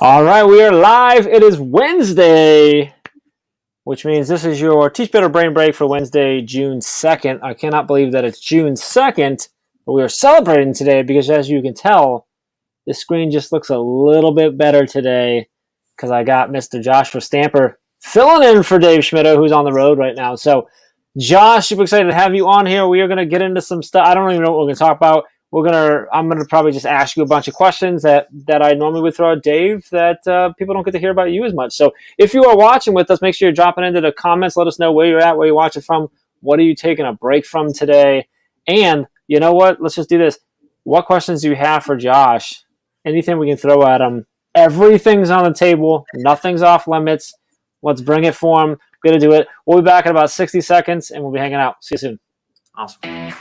All right, we are live. It is Wednesday, which means this is your Teach Better Brain Break for Wednesday, June 2nd. I cannot believe that it's June 2nd, but we are celebrating today because, as you can tell, the screen just looks a little bit better today because I got Mr. Joshua Stamper filling in for Dave Schmittou, who's on the road right now. So, Josh, super excited to have you on here. We are going to get into some stuff. I don't even know what we're going to talk about. I'm gonna probably just ask you a bunch of questions that I normally would throw at Dave that people don't get to hear about you as much. So if you are watching with us, make sure you're dropping into the comments. Let us know where you're at, where you're watching from. What are you taking a break from today? And you know what? Let's just do this. What questions do you have for Josh? Anything we can throw at him. Everything's on the table. Nothing's off limits. Let's bring it for him. We're gonna do it. We'll be back in about 60 seconds, and we'll be hanging out. See you soon. Awesome.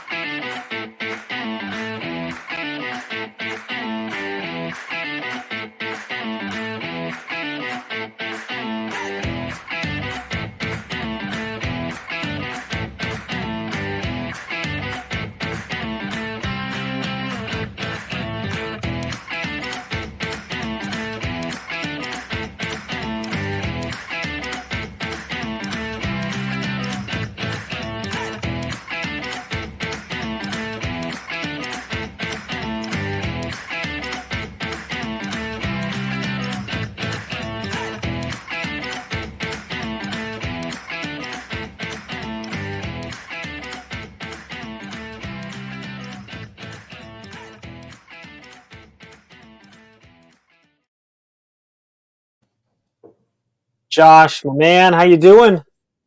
Josh, my man, how you doing?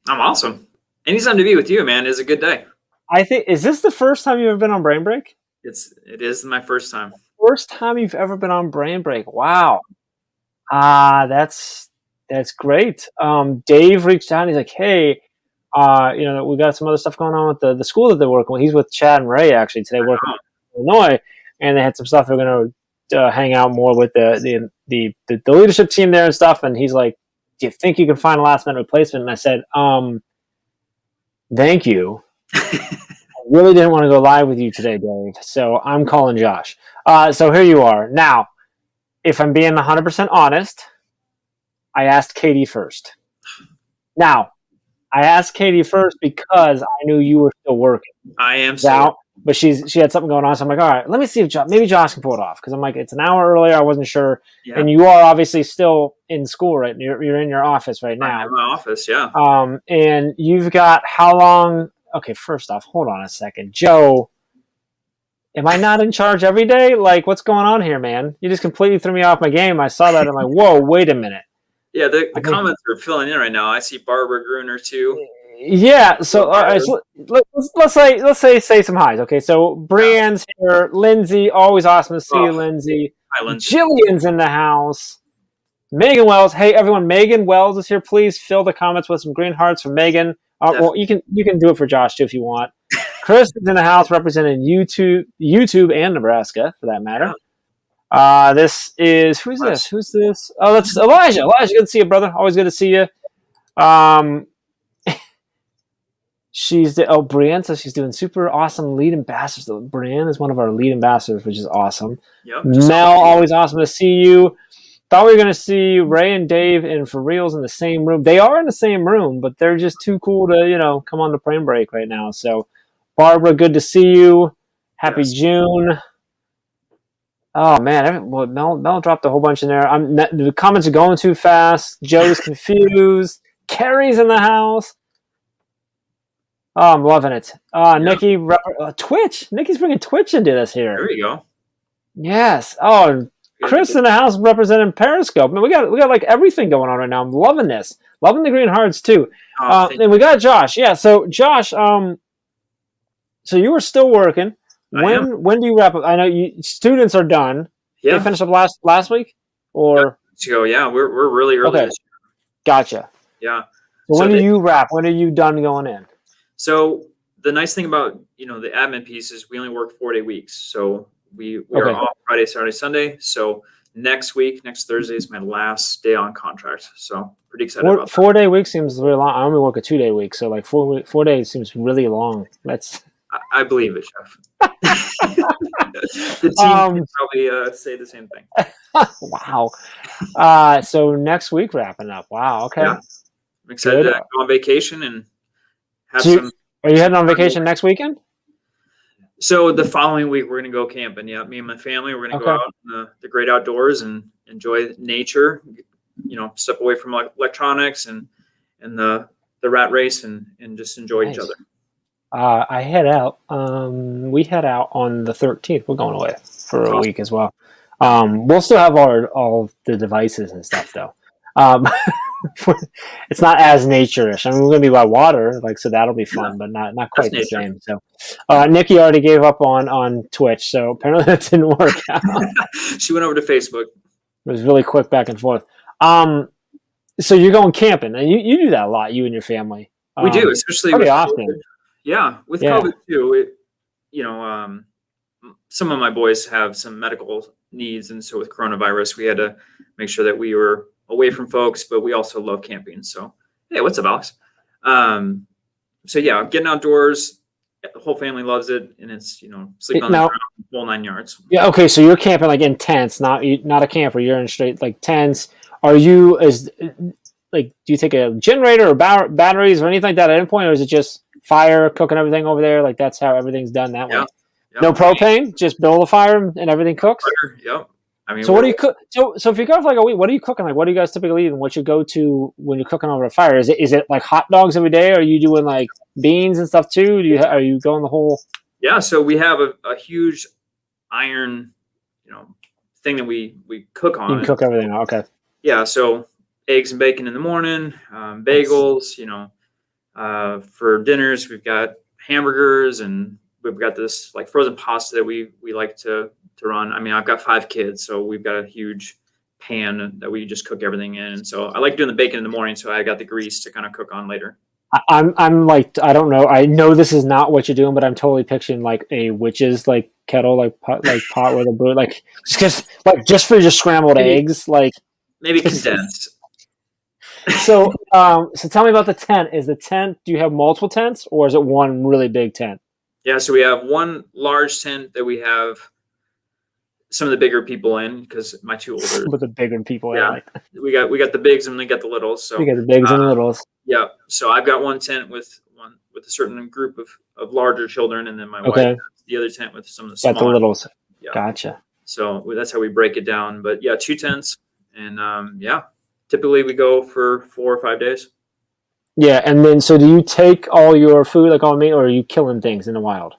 I'm awesome. Anytime to be with you, man, is a good day. Is this the first time you've ever been on Brain Break? It is my first time. First time you've ever been on Brain Break. Wow. That's great. Dave reached out and he's like, hey, we got some other stuff going on with the school that they're working with. He's with Chad and Ray actually today working in Illinois, and they had some stuff they're going to hang out more with the leadership team there and stuff. And he's like, do you think you can find a last minute replacement? And I said, thank you. I really didn't want to go live with you today, Dave. So I'm calling Josh. So here you are. Now, if I'm being 100% honest, I asked Katie first. Now, I asked Katie first because I knew you were still working. I am still. But she had something going on, so I'm like, all right, let me see if maybe Josh can pull it off. Because I'm like, it's an hour earlier, I wasn't sure. Yeah. And you are obviously still in school, right? You're in your office right now. I'm in my office, yeah. And you've got how long? Okay, first off, hold on a second. Joe, am I not in charge every day? Like, what's going on here, man? You just completely threw me off my game. I saw that, I'm like, whoa, wait a minute. Yeah, the comments are filling in right now. I see Barbara Gruner, too. Yeah, so, so let's say some highs. Okay, so Brienne's here, Lindsay, always awesome to see you, Lindsay. Hi, Lindsay. Jillian's in the house. Megan Wells, hey everyone, Megan Wells is here. Please fill the comments with some green hearts for Megan. Well, you can do it for Josh too if you want. Chris is in the house representing YouTube and Nebraska for that matter. This is who's this? Who's this? Oh, that's Elijah. Elijah, good to see you, brother. Always good to see you. Brienne says she's doing super awesome lead ambassadors. Brienne is one of our lead ambassadors, which is awesome. Yep, Mel, always awesome to see you. Thought we were going to see Ray and Dave and For Reals in the same room. They are in the same room, but they're just too cool to, come on the Brain Break right now. So, Barbara, good to see you. Happy June. Oh, man. Mel dropped a whole bunch in there. The comments are going too fast. Joe's confused. Carrie's in the house. Oh, I'm loving it. Nikki, Twitch. Nikki's bringing Twitch into this here. There you go. Yes. Oh, Chris in the house representing Periscope. Man, we got like everything going on right now. I'm loving this. Loving the green hearts too. And we got Josh. Yeah. So Josh, so you were still working. When do you wrap up? I know students are done. Yeah. They finished up last week, or yeah. We're really early. Okay. Gotcha. Yeah. So when do you wrap? When are you done going in? So the nice thing about the admin piece is we only work 4-day weeks. So we are off Friday, Saturday, Sunday. So next Thursday is my last day on contract. So pretty excited about that. 4-day week seems really long. I only work a 2-day week, so like 4 days seems really long. I believe it, Chef. The team can probably say the same thing. Wow. So next week wrapping up. Wow. Okay. Yeah. I'm excited Good. to go on vacation and have So some. are you heading on vacation next weekend? So the following week, we're going to go camping. Yeah, me and my family, we're going to go Okay. out in the great outdoors and enjoy nature. Step away from electronics and the rat race and just enjoy each Nice. other. I head out. We head out on the 13th. We're going away for a week as well. We'll still have all the devices and stuff though. It's not as nature-ish. I mean, we're gonna be by water, so that'll be fun, but not quite the same. So, Nikki already gave up on Twitch, so apparently that didn't work out. She went over to Facebook. It was really quick back and forth. So you're going camping, and you do that a lot, you and your family. We do, especially pretty with often. COVID. Yeah, with COVID too. Some of my boys have some medical needs, and so with coronavirus, we had to make sure that we were away from folks, but we also love camping. So, hey, what's up, Alex? So yeah, getting outdoors, the whole family loves it, and it's sleeping on the ground, whole 9 yards. Yeah. Okay. So you're camping in tents, not a camper. You're in straight tents. Are you do you take a generator or batteries or anything like that at any point, or is it just fire, cooking everything over there? That's how everything's done that way. Yep. No propane, just build a fire and everything cooks. Yep. I mean, so what do you cook? So if you go for a week, what are you cooking? What do you guys typically eat, and what's your go-to when you're cooking over a fire? Is it hot dogs every day? Or are you doing beans and stuff too? Are you going the whole? Yeah. So we have a huge iron, thing that we cook on. You can cook everything. Okay. Yeah. So eggs and bacon in the morning, bagels. For dinners we've got hamburgers, and we've got this frozen pasta that we like to run. I mean, I've got 5 kids, so we've got a huge pan that we just cook everything in. And so I like doing the bacon in the morning, so I got the grease to kind of cook on later. I'm I don't know. I know this is not what you're doing, but I'm totally picturing a witch's kettle, pot with a boot, just for your scrambled eggs, maybe condensed. So tell me about the tent. Do you have multiple tents, or is it one really big tent? Yeah, so we have one large tent that we have some of the bigger people in, because my 2 older. With the bigger people, yeah. We got the bigs and we got the littles. So you got the bigs and the littles. Yeah. So I've got one tent with a certain group of larger children, and then my wife has the other tent with some of the smaller. Got the littles. Yeah. Gotcha. So that's how we break it down. But yeah, 2 tents, and typically we go for 4 or 5 days. Yeah, and then so do you take all your food all meat, or are you killing things in the wild?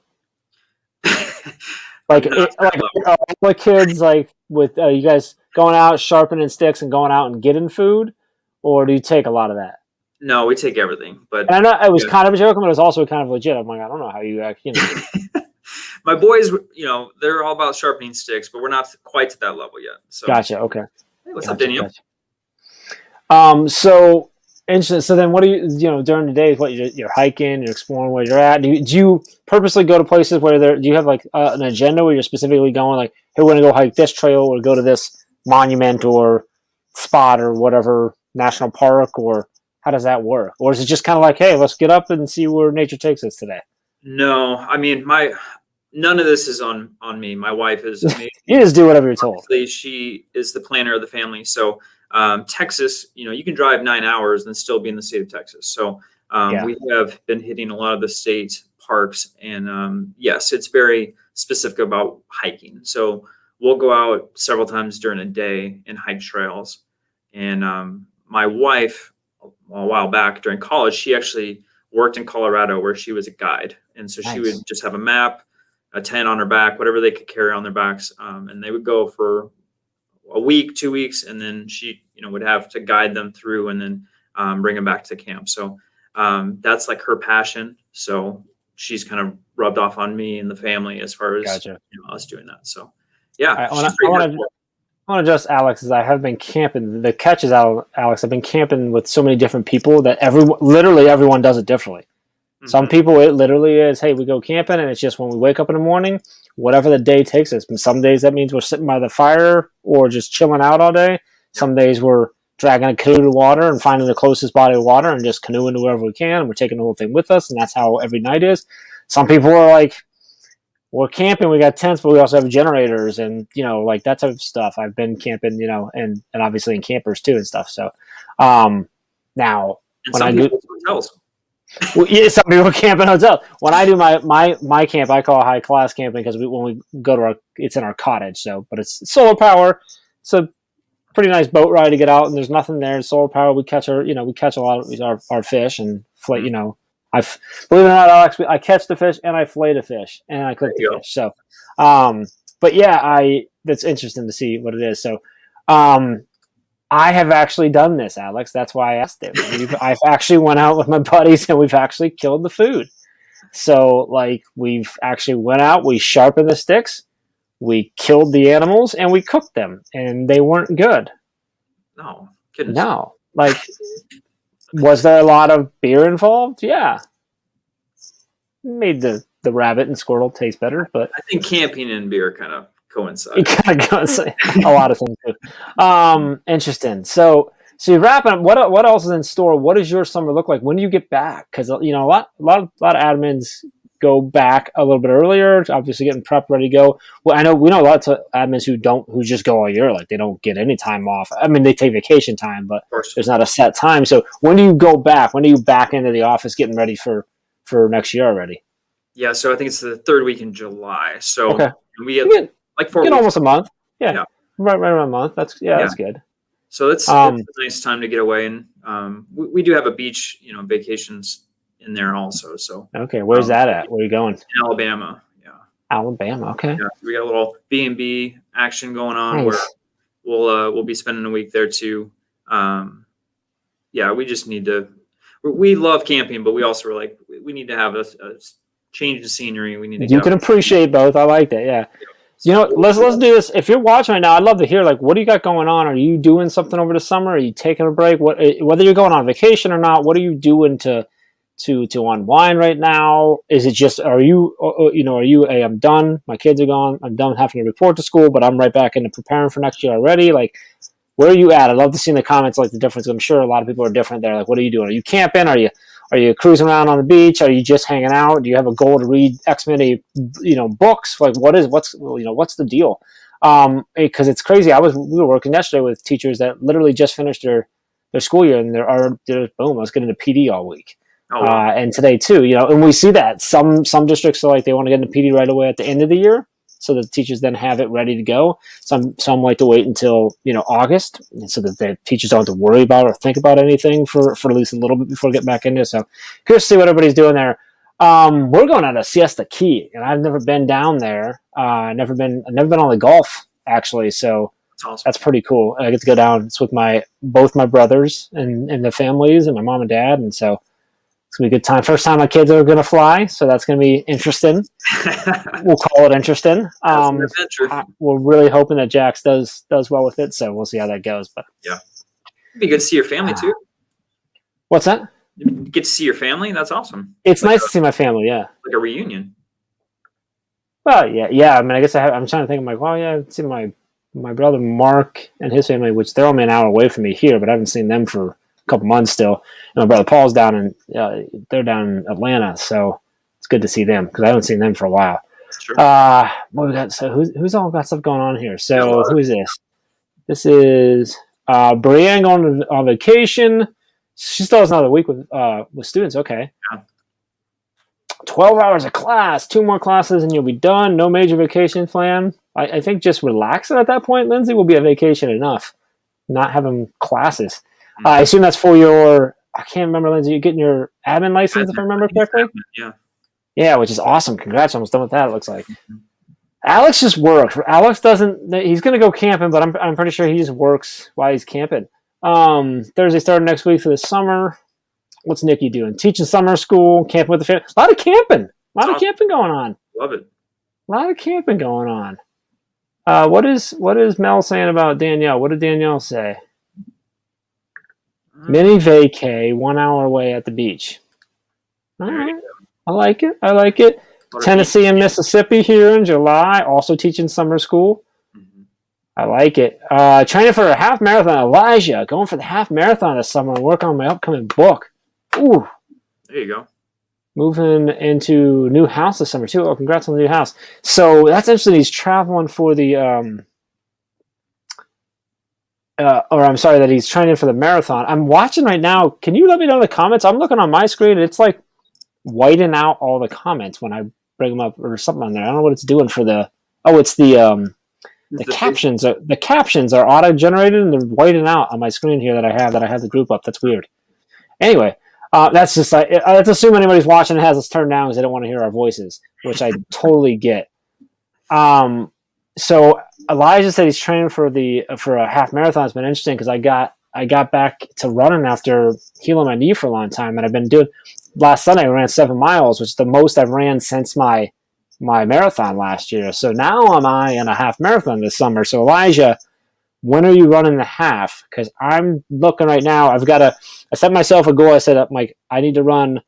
All the kids with you guys going out sharpening sticks and going out and getting food, or do you take a lot of that? No, we take everything. But and I know it was kind of a joke, but it was also kind of legit. I'm I don't know how you actually. My boys, they're all about sharpening sticks, but we're not quite to that level yet. So. Gotcha. Okay. Hey, what's up, Daniel? Gotcha. So interesting. So then, what do you during the day? What you're hiking, you're exploring where you're at. Do you purposely go to places where do you have an agenda where you're specifically going hey, we're going to go hike this trail or go to this monument or spot or whatever national park, or how does that work? Or is it just kind of hey, let's get up and see where nature takes us today? No, I mean none of this is on me. My wife is amazing. You just do whatever you're told. Obviously, she is the planner of the family. So Texas, you can drive 9 hours and still be in the state of Texas. So we have been hitting a lot of the state parks, and yes, it's very specific about hiking. So we'll go out several times during a day and hike trails. And my wife, a while back during college, she actually worked in Colorado where she was a guide. And so she would just have a map, a tent on her back, whatever they could carry on their backs. And they would go for a week, 2 weeks, and then she, would have to guide them through and then bring them back to camp. So that's her passion. So she's kind of rubbed off on me and the family as far as us doing that. So yeah, I want to just Alex, as I have been camping. The catch is, Alex, I've been camping with so many different people that literally everyone does it differently. Mm-hmm. Some people, it literally is, hey, we go camping, and it's just when we wake up in the morning, whatever the day takes us. And some days that means we're sitting by the fire or just chilling out all day. Some days we're dragging a canoe to water and finding the closest body of water and just canoeing to wherever we can. And we're taking the whole thing with us, and that's how every night is. Some people are we're camping. We got tents, but we also have generators and like that type of stuff. I've been camping, and obviously in campers too and stuff. So now And when some I do. people hotels. Well, yeah, some people camp in hotels. When I do my camp, I call it high class camping because when we go to it's in our cottage. So, but it's solar power. It's a pretty nice boat ride to get out, and there's nothing there. It's solar power. We catch a lot of our fish and flay. I believe it or not, Alex, I catch the fish and I flay the fish and I cook the fish. So, but yeah, that's interesting to see what it is. So, I have actually done this, Alex. That's why I asked it. I've actually went out with my buddies and we've actually killed the food. So, like, we've actually went out, we sharpened the sticks, we killed the animals, and we cooked them, and they weren't good. No, goodness. No, like, was there a lot of beer involved? Yeah, made the rabbit and squirrel taste better, but I think camping and beer kind of coincide. it kind of goes a lot of things too. Interesting. So you're wrapping up. What else is in store? What does your summer look like? When do you get back? Because a lot of admins go back a little bit earlier. Obviously, getting prep ready to go. Well, we know lots of admins who just go all year. Like they don't get any time off. I mean, they take vacation time, but there's not a set time. So when do you go back? When are you back into the office, getting ready for next year already? Yeah, so I think it's the third week in July. So okay. We get like 4 weeks. Almost a month. Yeah. Right around a month. That's good. So it's a nice time to get away, and we do have a beach, vacations in there also. So okay, where's that at? Where are you going? In Alabama. Yeah. Alabama. Okay. Yeah, we got a little B&B action going on nice. Where we'll be spending a week there too. We just need to. We love camping, but we also were like we need to have a change of scenery. We need to. You can appreciate both. I like that. Yeah. Let's do this. If you're watching right now, I'd love to hear what do you got going on? Are you doing something over the summer? Are you taking a break? Whether you're going on vacation or not, what are you doing to unwind right now? Is it just are you hey, I'm done. My kids are gone. I'm done having to report to school, but I'm right back into preparing for next year already. Like, where are you at? I'd love to see in the comments the difference. I'm sure a lot of people are different there. Like, what are you doing? Are you camping? Are you cruising around on the beach? Are you just hanging out? Do you have a goal to read X many, books? Like, what's the deal? Because it's crazy. We were working yesterday with teachers that literally just finished their school year, and boom, I was getting a PD all week. Oh, wow. And today too, and we see that some districts are like they want to get into PD right away at the end of the year, so that the teachers then have it ready to go. Some like to wait until August, so that the teachers don't have to worry about or think about anything for at least a little bit before getting back into it. So curious to see what everybody's doing there. We're going out to Siesta Key, and I've never been down there. I've never been on the Gulf actually, so that's awesome. That's pretty cool. I get to go down. It's with both my brothers and the families and my mom and dad, and so. It's going to be a good time. First time my kids are going to fly, so that's going to be interesting. We'll call it interesting. We're really hoping that Jax does well with it, so we'll see how that goes. But yeah, it'd be good to see your family too. What's that? You get to see your family. That's awesome. It's nice to see my family. Yeah, like a reunion. Well, yeah. I mean, I guess I'm trying to think. I'm like, well, yeah, I've seen my brother Mark and his family, which they're only an hour away from me here, but I haven't seen them for couple months still. And my brother Paul's they're down in Atlanta, so it's good to see them because I haven't seen them for a while. Sure. What we got? So who's all got stuff going on here? So who is this? This is Brienne going on vacation. She still has another week with students. Okay. Yeah. 12 hours of class, 2 more classes, and you'll be done. No major vacation plan. I think just relaxing at that point, Lindsay, will be a vacation enough. Not having classes. I assume that's for I can't remember, Lindsay, you're getting your admin license, if I remember correctly? Yeah. Yeah, which is awesome. Congrats, almost done with that, it looks like. Alex just works. Alex he's going to go camping, but I'm pretty sure he just works while he's camping. Thursday starting next week for the summer. What's Nikki doing? Teaching summer school, camping with the family. A lot of camping. Camping going on. Love it. A lot of camping going on. What is Mel saying about Danielle? What did Danielle say? Mini vacay, 1 hour away at the beach. All right. I like it. Tennessee and Mississippi here in July. Also teaching summer school. Mm-hmm. I like it. Training for a half marathon. Elijah, going for the half marathon this summer and work on my upcoming book. Ooh. There you go. moving into new house this summer too. Oh, congrats on the new house. So that's interesting. He's traveling for the or I'm sorry, that he's training for the marathon. I'm watching right now. Can you let me know in the comments? I'm looking on my screen and it's like whiting out all the comments when I bring them up or something on there. I don't know what it's doing for the. Oh, it's the captions. The captions are auto generated and they're whiting out on my screen here that I have the group up. That's weird. Anyway, that's just let's assume anybody's watching has us turned down because they don't want to hear our voices, which I totally get. So Elijah said he's training for a half marathon. It's been interesting because I got back to running after healing my knee for a long time, and I've been doing. Last Sunday I ran 7 miles, which is the most I've ran since my marathon last year. So now I'm in a half marathon this summer. So Elijah, when are you running the half? Because I'm looking right now. I set myself a goal. I said, Mike, I need to run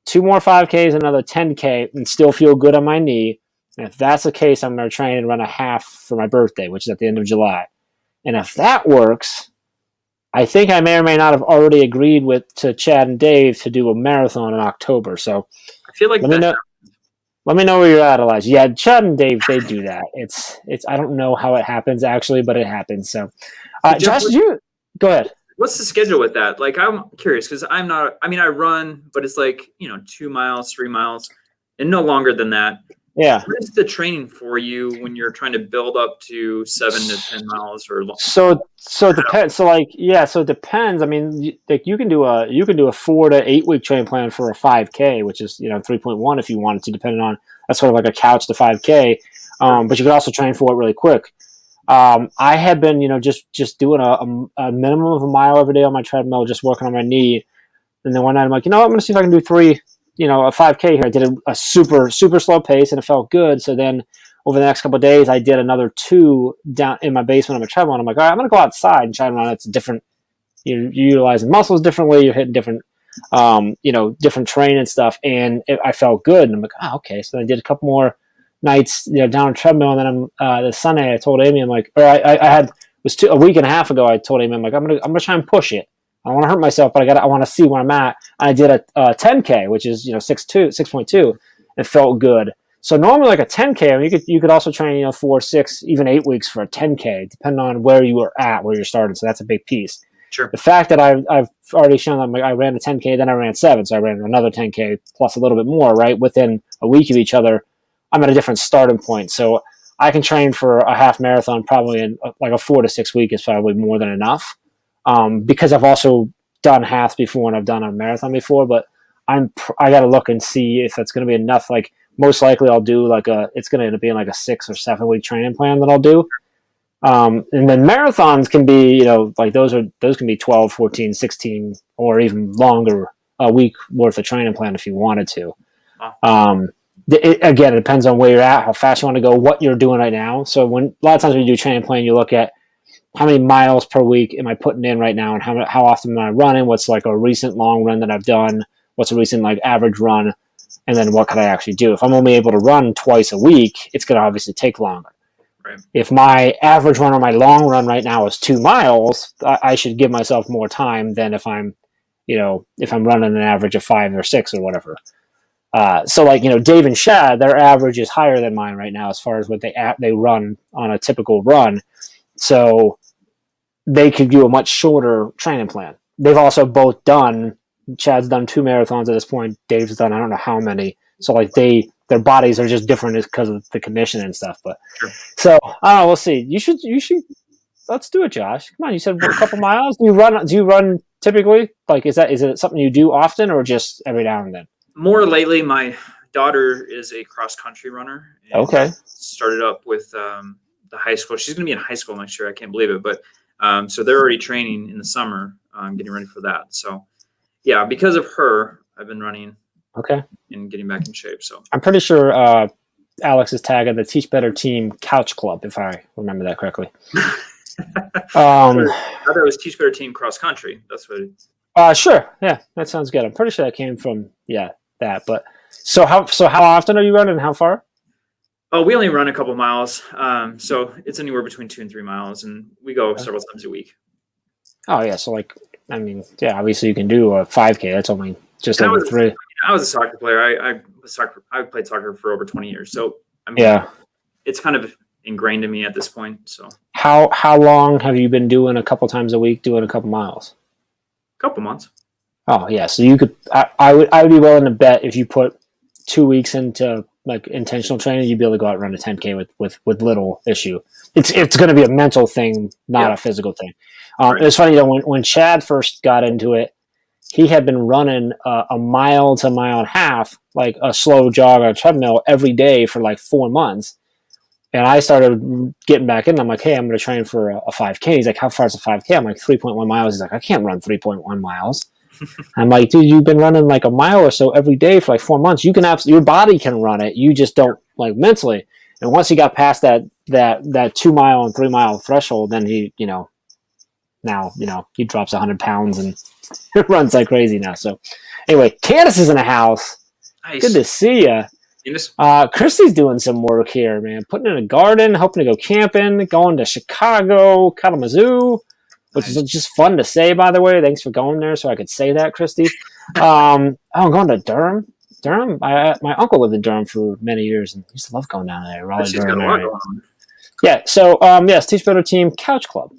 2 more 5Ks, another 10K, and still feel good on my knee. And if that's the case, I'm going to try and run a half for my birthday, which is at the end of July. And if that works, I think I may or may not have already agreed to Chad and Dave to do a marathon in October. So I feel like let me know where you're at, Elijah. Yeah, Chad and Dave, they do that. It's. I don't know how it happens actually, but it happens. So, Josh, go ahead. What's the schedule with that? Like, I'm curious because I'm not. I mean, I run, but it's like 2 miles, 3 miles, and no longer than that. Yeah. What is the training for you when you're trying to build up to 7 to 10 miles or? So it depends. So it depends. I mean, you can do a 4 to 8 week training plan for a 5K, which is 3.1 if you wanted to, depending on that's sort of like a couch to 5K. But you could also train for it really quick. I had been just doing a minimum of a mile every day on my treadmill, just working on my knee. And then one night I'm like, I'm going to see if I can do 3. A 5K here. I did a super, super slow pace and it felt good. So then over the next couple of days, I did another 2 down in my basement on my treadmill. And I'm like, all right, I'm going to go outside and try to run. It's different. You're utilizing muscles differently. You're hitting different, different terrain and stuff. And I felt good. And I'm like, okay. So I did a couple more nights, down on treadmill. And then this Sunday, I told Amy, I'm like, or it was a week and a half ago. I told Amy, I'm like, I'm gonna try and push it. I don't want to hurt myself, but I want to see where I'm at. And I did a 10K, which is 6.2. It felt good. So normally like a 10K, I mean, you could also train 4, 6, even 8 weeks for a 10K, depending on where you were at, where you're starting. So that's a big piece. Sure. The fact that I've already shown that I ran a 10K, then I ran 7, so I ran another 10K plus a little bit more. Right within a week of each other, I'm at a different starting point. So I can train for a half marathon probably in like a 4 to 6 week is probably more than enough. Because I've also done halves before and I've done a marathon before, but I got to look and see if that's going to be enough. Like most likely I'll do it's going to end up being like a 6 or 7 week training plan that I'll do. And then marathons can be, those can be 12, 14, 16, or even longer, a week worth of training plan if you wanted to. Again, it depends on where you're at, how fast you want to go, what you're doing right now. So a lot of times when you do training plan, you look at how many miles per week am I putting in right now, and how often am I running? What's like a recent long run that I've done? What's a recent average run? And then what can I actually do? If I'm only able to run twice a week, it's going to obviously take longer. Right. If my average run or my long run right now is 2 miles, I should give myself more time than if I'm running an average of 5 or 6 or whatever. So Dave and Shad, their average is higher than mine right now as far as what they run on a typical run. So they could do a much shorter training plan. They've also both Chad's done 2 marathons at this point. Dave's done I don't know how many. So their bodies are just different because of the conditioning and stuff. But sure. So I don't know. We'll see. You should. Let's do it, Josh. Come on. You said a couple miles. Do you run typically? Like, is it something you do often or just every now and then? More lately, my daughter is a cross country runner. Okay. Started up with the high school. She's going to be in high school next year. I can't believe it. But so they're already training in the summer, getting ready for that. So yeah, because of her, I've been running. Okay. And getting back in shape. So I'm pretty sure Alex is tagging the Teach Better Team Couch Club, if I remember that correctly. I thought it was Teach Better Team Cross Country. That's what. Sure. Yeah, that sounds good. I'm pretty sure that came from that. But so how often are you running? And how far? Oh, we only run a couple miles. So it's anywhere between 2 and 3 miles, and we go several times a week. Oh yeah, so obviously you can do a 5K. That's only just over 3. I was a soccer player. I played soccer for over 20 years. So I mean, Yeah. it's kind of ingrained in me at this point. So How long have you been doing a couple times a week, doing a couple miles? a couple months. Oh yeah, so you could. I would be willing to bet if you put 2 weeks into like intentional training, you'd be able to go out and run a 10K with little issue. It's going to be a mental thing, not a physical thing. Right. It was funny when Chad first got into it, he had been running a mile to mile and a half, like a slow jog on a treadmill every day for like 4 months. And I started getting back in. I'm like, hey, I'm going to train for a 5K. He's like, how far is a 5K? I'm like, 3.1 miles. He's like, I can't run 3.1 miles. I'm like, dude, you've been running like a mile or so every day for like 4 months. You can your body can run it. You just don't like mentally. And once he got past that 2 mile and 3 mile threshold, then he, now, he drops 100 pounds and runs like crazy now. So anyway, Candace is in the house. Nice. Good to see you. Christy's doing some work here, man. Putting in a garden, hoping to go camping, going to Chicago, Kalamazoo, which is just fun to say, by the way. Thanks for going there so I could say that, Christy. I'm going to Durham. My uncle lived in Durham for many years and used to love going down there. Raleigh, Durham area. Yeah, so, yes, Teach Better Team Couch Club.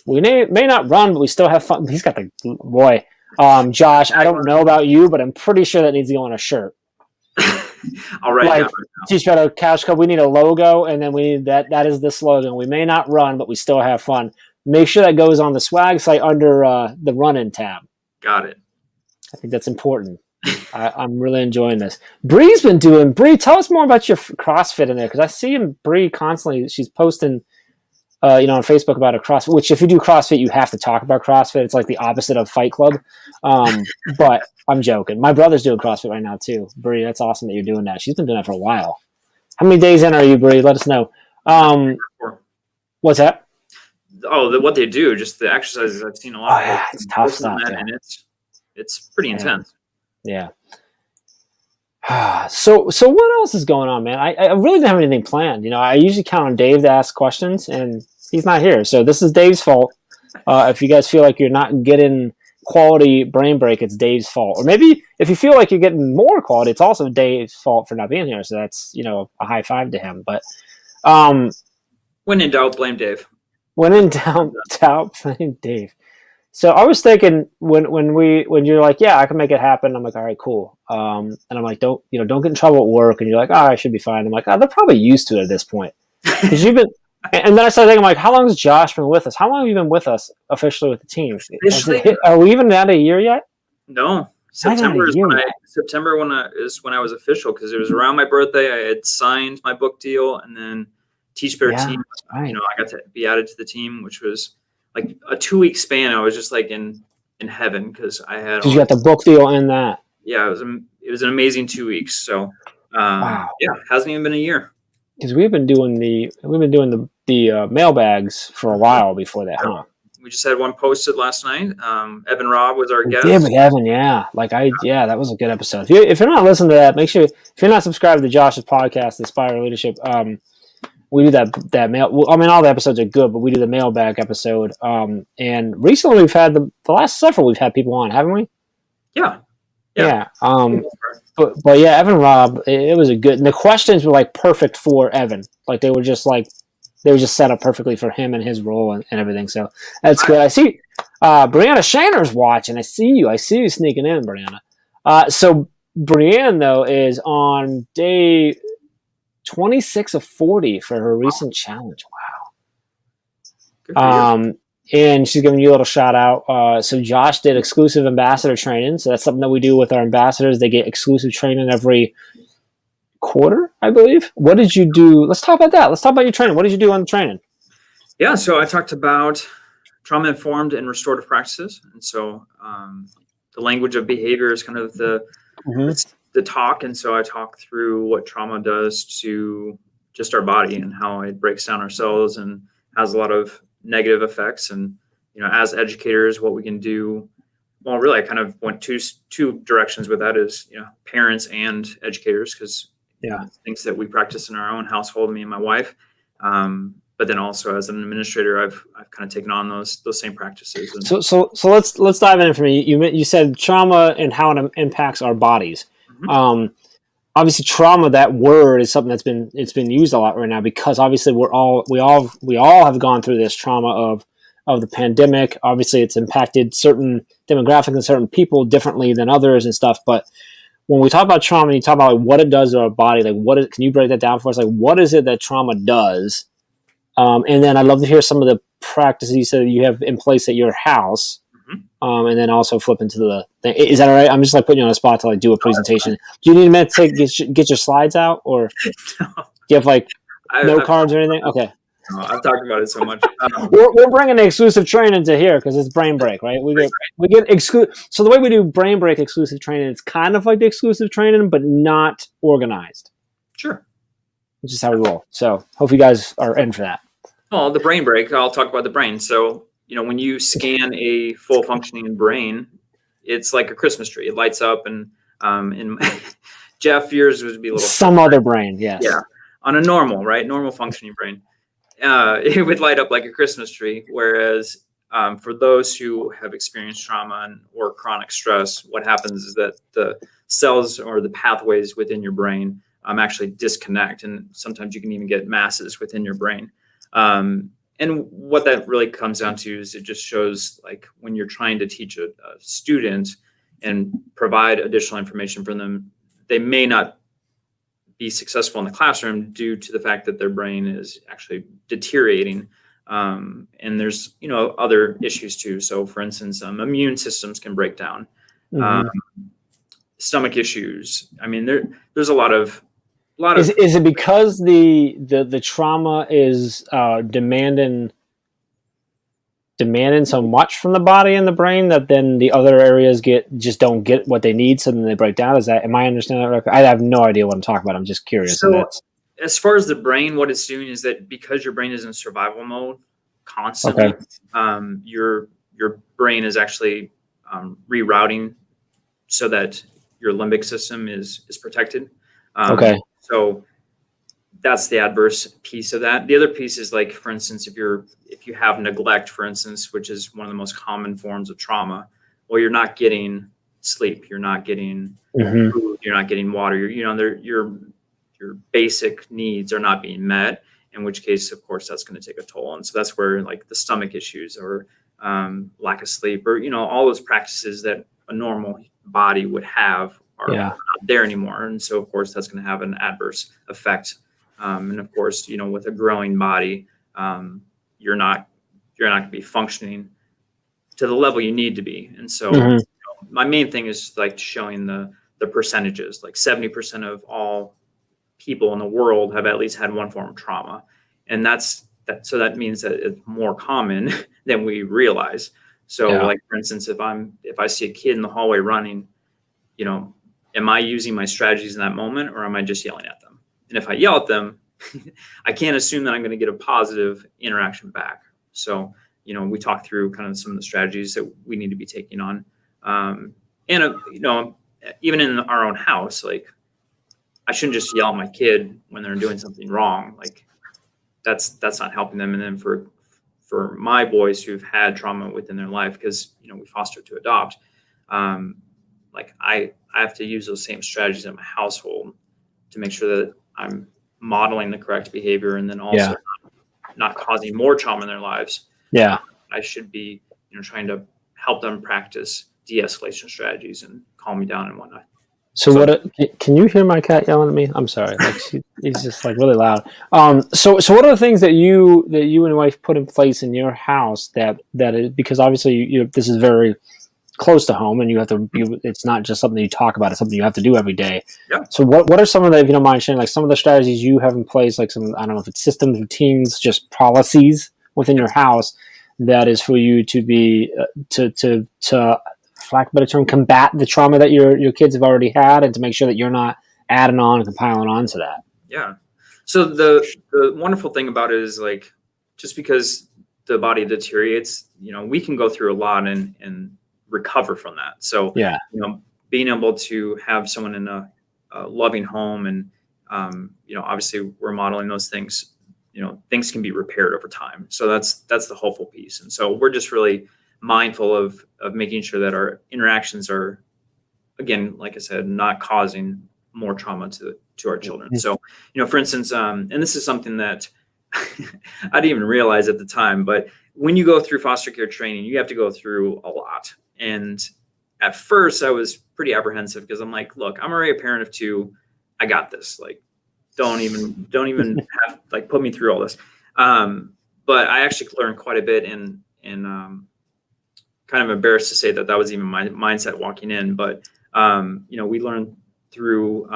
We may not run, but we still have fun. He's got the boy. Josh, I don't know about you, but I'm pretty sure that needs to go on a shirt. All right. Like, Teach Better Couch Club, we need a logo, and then we need that is the slogan. We may not run, but we still have fun. Make sure that goes on the swag site under the run-in tab. Got it. I think that's important. I'm really enjoying this. Bree's been doing. Bree, tell us more about your CrossFit in there, because I see Bree constantly. She's posting, on Facebook about a CrossFit. Which, if you do CrossFit, you have to talk about CrossFit. It's like the opposite of Fight Club. But I'm joking. My brother's doing CrossFit right now too. Bree, that's awesome that you're doing that. She's been doing that for a while. How many days in are you, Bree? Let us know. What's that? Oh, what they do, just the exercises. I've seen a lot. Yeah, it's tough stuff, and it's pretty intense. Yeah. So what else is going on, man? I really don't have anything planned. I usually count on Dave to ask questions, and he's not here. So this is Dave's fault. If you guys feel like you're not getting quality brain break, it's Dave's fault. Or maybe if you feel like you're getting more quality, it's also Dave's fault for not being here. So that's, a high five to him. But when in doubt, blame Dave. When in doubt, blame Dave. So I was thinking when you're like, yeah, I can make it happen. I'm like, all right, cool. And I'm like, don't get in trouble at work. And you're like, oh, I should be fine. I'm like, oh, they're probably used to it at this point. Because you've been, and then I started thinking, I'm like, how long has Josh been with us? How long have you been with us officially with the team? Are we even at a year yet? No, September is when I was official, because it was around my birthday. I had signed my book deal, and then Teach Better Team. Right. I got to be added to the team, which was like a 2-week span. I was just like in heaven, because I had. You got the book deal and that. Yeah, it was an amazing 2 weeks. So, wow. Yeah, it hasn't even been a year. Because we've been doing the mailbags for a while before that, huh? We just had one posted last night. Evan Robb was our guest. Yeah, with Evan, yeah. That was a good episode. If you're not listening to that, make sure, if you're not subscribed to Josh's podcast, Inspire Leadership, we do that mail. I mean, all the episodes are good, but we do the mailbag episode. And recently we've had the last several, we've had people on, haven't we? Yeah. But yeah, Evan Robb, it was a good, and the questions were like perfect for Evan. Like they were just set up perfectly for him and his role and everything. So that's good. I see Brianna Shaner's watching. I see you sneaking in, Brianna. So Brianne, though, is on day 26 of 40 for her recent challenge. Wow. And she's giving you a little shout out. So Josh did exclusive ambassador training. So that's something that we do with our ambassadors. They get exclusive training every quarter, I believe. What did you do? Let's talk about that. Let's talk about your training. What did you do on the training? Yeah, so I talked about trauma-informed and restorative practices. And so the language of behavior is kind of the talk. And so I talk through what trauma does to just our body and how it breaks down our cells and has a lot of negative effects. And, as educators, what we can do. Well, really, I kind of went two directions with that is, parents and educators, because things that we practice in our own household, me and my wife. But then also as an administrator, I've kind of taken on those same practices. And so let's dive in for me. You said trauma and how it impacts our bodies. Obviously trauma, that word is something it's been used a lot right now, because obviously we all have gone through this trauma of the pandemic. Obviously it's impacted certain demographics and certain people differently than others and stuff. But when we talk about trauma, and you talk about like what it does to our body, like can you break that down for us? Like, what is it that trauma does? And then I'd love to hear some of the practices you said you have in place at your house. And then also flip into the thing. Is that all right? I'm just like putting you on a spot to like do a presentation. Do you need a minute to get your slides out, or do you have like cards or anything? Okay. I've talked about it so much. We're bringing the exclusive training to here because it's Brain Break, right? We get exclusive. So the way we do Brain Break exclusive training, it's kind of like the exclusive training, but not organized. Sure. Which is how we roll. So hope you guys are in for that. Well, the Brain Break, I'll talk about the brain. So, when you scan a full functioning brain, it's like a Christmas tree. It lights up, and Jeff, yours would be a little some other brain, yes. Yeah, on a normal functioning brain, it would light up like a Christmas tree. Whereas for those who have experienced trauma or chronic stress, what happens is that the cells or the pathways within your brain actually disconnect, and sometimes you can even get masses within your brain. And what that really comes down to is it just shows, like, when you're trying to teach a student and provide additional information for them, they may not be successful in the classroom due to the fact that their brain is actually deteriorating. And there's, other issues too. So for instance, immune systems can break down, stomach issues. I mean, there's a lot of. Is it because the trauma is demanding so much from the body and the brain that then the other areas just don't get what they need, so then they break down? Am I understanding that right? I have no idea what I'm talking about. I'm just curious. So as far as the brain, what it's doing is that because your brain is in survival mode constantly, your brain is actually rerouting so that your limbic system is protected. So that's the adverse piece of that. The other piece is, like, for instance, if you have neglect, for instance, which is one of the most common forms of trauma, well, you're not getting sleep, you're not getting food, you're not getting water, your basic needs are not being met, in which case, of course, that's going to take a toll. And so that's where, like, the stomach issues or lack of sleep, or, all those practices that a normal body would have are not there anymore. And so, of course, that's going to have an adverse effect. And of course, with a growing body, you're not going to be functioning to the level you need to be. And so my main thing is like showing the percentages, like 70% of all people in the world have at least had one form of trauma. And so that means that it's more common than we realize. So like, for instance, if I see a kid in the hallway running, am I using my strategies in that moment, or am I just yelling at them? And if I yell at them, I can't assume that I'm going to get a positive interaction back. So, we talk through kind of some of the strategies that we need to be taking on. Even in our own house, like, I shouldn't just yell at my kid when they're doing something wrong. Like, that's not helping them. And then for my boys who've had trauma within their life, because, we foster to adopt, like, I have to use those same strategies in my household to make sure that I'm modeling the correct behavior, and then also not causing more trauma in their lives. Yeah. I should be, trying to help them practice de-escalation strategies and calm me down and whatnot. So can you hear my cat yelling at me? I'm sorry. Like, he's just like really loud. So what are the things that you and your wife put in place in your house that is, because obviously this is very close to home, and you have to it's not just something you talk about, it's something you have to do every day. Yeah. So what are some of the, if you don't mind sharing, like some of the strategies you have in place, like some, I don't know if it's systems, routines, just policies within your house that is for you to be to for lack of a better term, combat the trauma that your kids have already had, and to make sure that you're not adding on and compiling on to that? Yeah. So the wonderful thing about it is, like, just because the body deteriorates, we can go through a lot and recover from that. So, being able to have someone in a loving home, and, obviously we're modeling those things, things can be repaired over time. So that's the hopeful piece. And so we're just really mindful of making sure that our interactions are again, like I said, not causing more trauma to our children. So, for instance, and this is something that I didn't even realize at the time, but when you go through foster care training, you have to go through a lot. And at first I was pretty apprehensive because I'm like, look, I'm already a parent of 2. I got this. Like, don't even have like put me through all this. But I actually learned quite a bit, and kind of embarrassed to say that was even my mindset walking in. But we learned through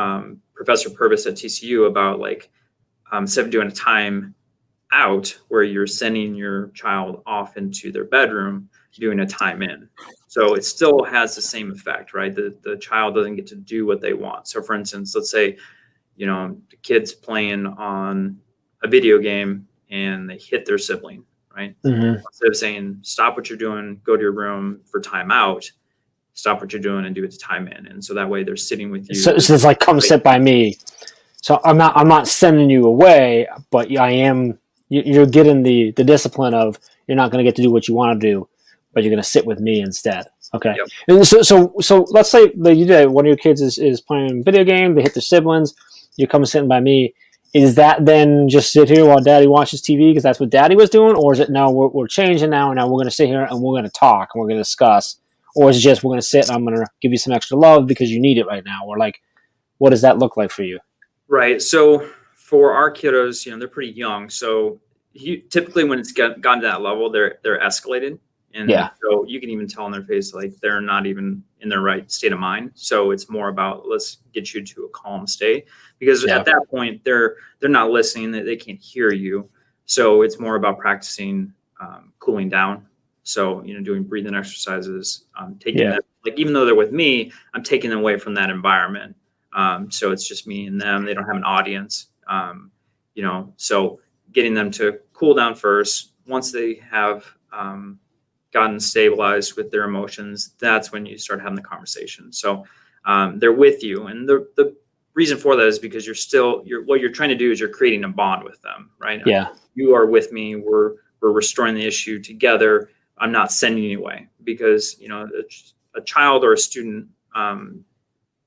Professor Purvis at TCU about like instead of doing a time out where you're sending your child off into their bedroom, doing a time in. So it still has the same effect, right? The child doesn't get to do what they want. So for instance, let's say, the kid's playing on a video game and they hit their sibling, right? Mm-hmm. Instead of saying, stop what you're doing, go to your room for time out, stop what you're doing and do it to time in. And so that way they're sitting with you. So it's like, come sit by me. So I'm not sending you away, but I am. You're getting the discipline of you're not going to get to do what you want to do, but you're going to sit with me instead. Okay. Yep. And so let's say that you did one of your kids is playing a video game. They hit their siblings. You come sitting by me. Is that then just sit here while Daddy watches TV because that's what Daddy was doing, or is it no? We're changing now, and now we're going to sit here and we're going to talk and we're going to discuss, or is it just we're going to sit and I'm going to give you some extra love because you need it right now, or like, what does that look like for you? Right. So for our kiddos, they're pretty young. So typically when it's gotten to that level, they're escalated. And so you can even tell on their face, like they're not even in their right state of mind. So it's more about, let's get you to a calm state, because at that point they're not listening, they can't hear you. So it's more about practicing cooling down. So, doing breathing exercises, taking that, like, even though they're with me, I'm taking them away from that environment. So it's just me and them. They don't have an audience, so getting them to cool down first. Once they have gotten stabilized with their emotions, that's when you start having the conversation. So they're with you. And the reason for that is because what you're trying to do is you're creating a bond with them, right? Yeah. You are with me. We're restoring the issue together. I'm not sending you away because, a child or a student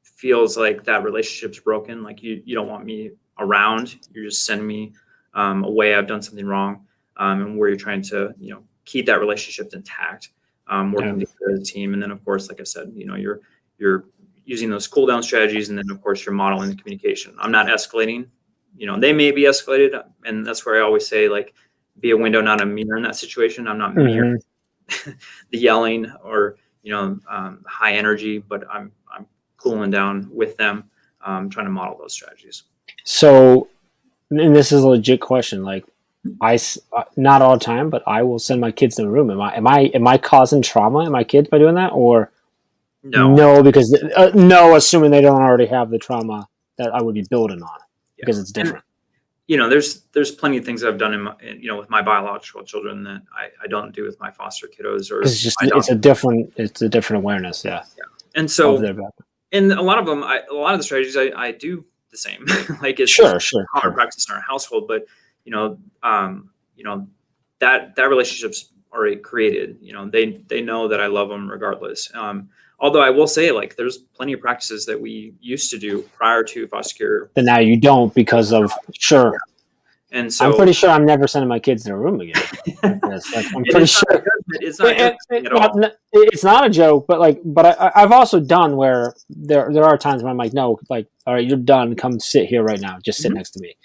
feels like that relationship's broken. Like you don't want me around. You're just sending me away. I've done something wrong. And where you're trying to, keep that relationship intact, working together as a team. And then of course, like I said, you're using those cool down strategies. And then of course you're modeling the communication. I'm not escalating, they may be escalated. And that's where I always say, like, be a window, not a mirror in that situation. I'm not mirroring the yelling or, high energy, but I'm cooling down with them, trying to model those strategies. So, and this is a legit question. Like, not all the time, but I will send my kids to the room. Am I causing trauma in my kids by doing that, or no? Because no, assuming they don't already have the trauma that I would be building on, because it's different. And, there's plenty of things I've done with my biological children that I don't do with my foster kiddos. Or it's a different awareness. Yeah. And so, and a lot of them, a lot of the strategies I do the same. Like it's sure common practice in our household, but that relationship's already created. They know that I love them regardless. Although I will say, like, there's plenty of practices that we used to do prior to foster care. But now you don't because of Yeah. And so I'm pretty sure I'm never sending my kids in a room again. I'm pretty sure it's not at all. It's not a joke, but I've also done where there are times when I'm like, no, like, all right, you're done. Come sit here right now. Just sit next to me,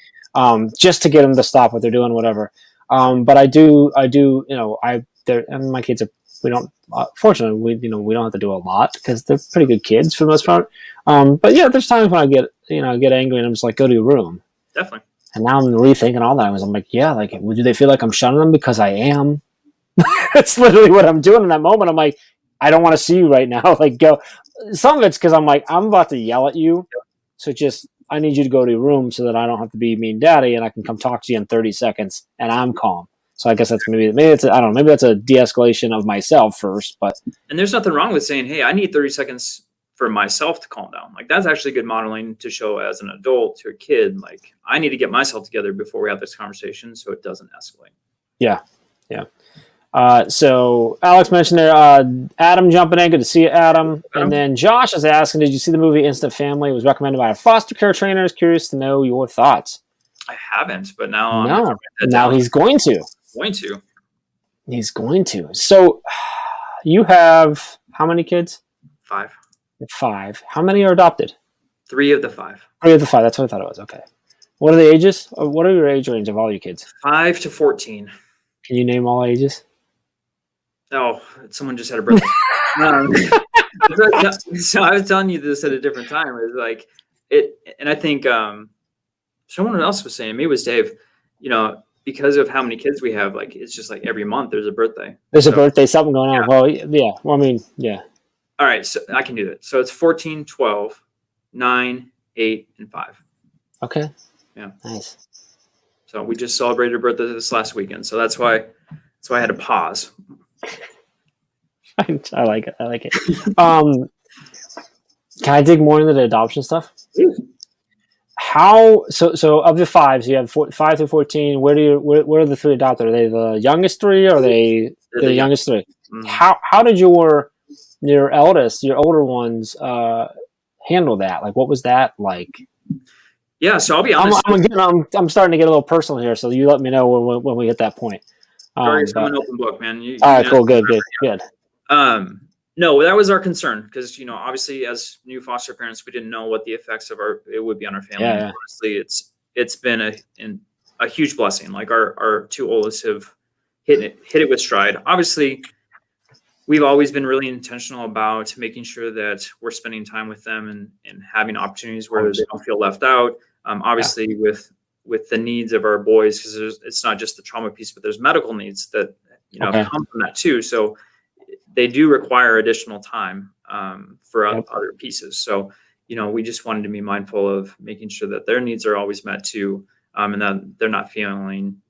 just to get them to stop what they're doing, whatever. But I do, and my kids are. We don't. Fortunately, we don't have to do a lot because they're pretty good kids for the most part. But yeah, there's times when I get angry and I'm just like, go to your room. Definitely. And now I'm rethinking all that. I'm like, yeah, like, do they feel like I'm shunning them because I am? That's literally what I'm doing in that moment. I'm like, I don't want to see you right now. Like, go. Some of it's because I'm like, I'm about to yell at you, so I need you to go to your room so that I don't have to be mean daddy and I can come talk to you in 30 seconds and I'm calm. So I guess that's maybe it's I don't know, maybe that's a de-escalation of myself first, but. And there's nothing wrong with saying, hey, I need 30 seconds for myself to calm down. Like, that's actually good modeling to show as an adult to a kid. Like, I need to get myself together before we have this conversation so it doesn't escalate. Yeah. So Alex mentioned there, Adam jumping in. Good to see you, Adam. And then Josh is asking, did you see the movie Instant Family? It was recommended by a foster care trainer. Curious to know your thoughts. I haven't, but now now he's going to. He's going to. So you have how many kids? 5. 5. How many are adopted? 3 of the 5. 3 of the 5. That's what I thought it was. Okay. What are the ages? What are your age range of all your kids? 5 to 14. Can you name all ages? Oh, someone just had a birthday. So I was telling you this at a different time. It was like it, and I think someone else was saying, maybe it was Dave. Because of how many kids we have, like it's just like every month there's a birthday. There's a birthday, something going on. Yeah. Well, yeah. Well, I mean, yeah. All right, so I can do that. So it's 14, 12, 9, 8, and 5. Okay. Yeah. Nice. So we just celebrated her birthday this last weekend. So that's why I had to pause. I like it. Can I dig more into the adoption stuff? How so of the 5s, you have 5 through 14. Where are the 3 adopted? Are they the youngest 3? Or are they the youngest 3? Mm-hmm. How did your eldest, your older ones, handle that? Like, what was that like? Yeah, so I'll be honest. I'm starting to get a little personal here, so you let me know when we hit that point. I'm an open book, man. All right, cool, good. No, that was our concern because obviously as new foster parents, we didn't know what the effects of it would be on our family. Yeah. Honestly, it's been a huge blessing. Like our 2 oldest have hit it with stride. Obviously, we've always been really intentional about making sure that we're spending time with them and having opportunities where they don't feel left out. Obviously, with the needs of our boys, because it's not just the trauma piece, but there's medical needs that come from that too. So they do require additional time for other pieces. So we just wanted to be mindful of making sure that their needs are always met too, and that they're not feeling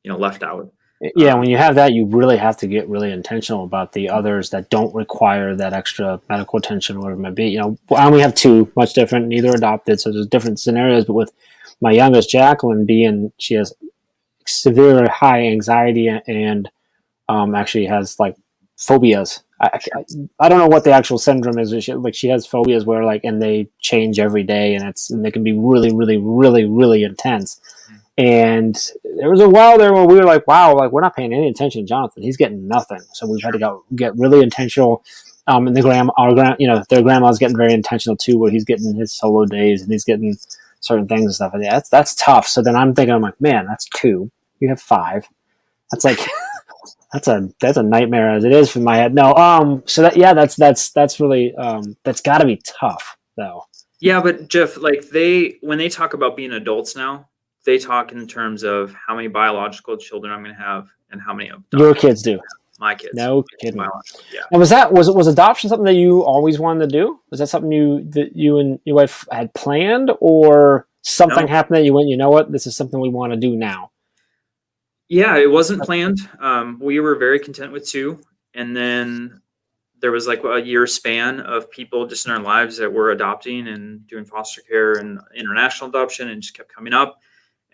left out. Yeah, when you have that, you really have to get really intentional about the others that don't require that extra medical attention, whatever it might be. I only have 2, much different, neither adopted, so there's different scenarios. But with my youngest, Jacqueline, she has severe high anxiety and actually has like phobias. I don't know what the actual syndrome is. She has phobias where and they change every day, and they can be really, really, really, really intense. And there was a while there where we were like, wow, we're not paying any attention to Jonathan. He's getting nothing. So we've had to get really intentional. And their grandma's getting very intentional too, where he's getting his solo days and he's getting certain things and stuff. And yeah, that's tough. So then I'm like, man, that's 2. You have 5. That's like, that's a nightmare as it is for my head. No. So that's really, that's gotta be tough though. Yeah. But Jeff, when they talk about being adults now, they talk in terms of how many biological children I'm going to have and how many of your kids do. My kids. No kidding. Yeah. And was adoption something that you always wanted to do? Was that something you and your wife had planned, or something happened that you went, you know what, this is something we want to do now? Yeah, it wasn't planned. We were very content with 2, and then there was a year span of people just in our lives that were adopting and doing foster care and international adoption, and just kept coming up.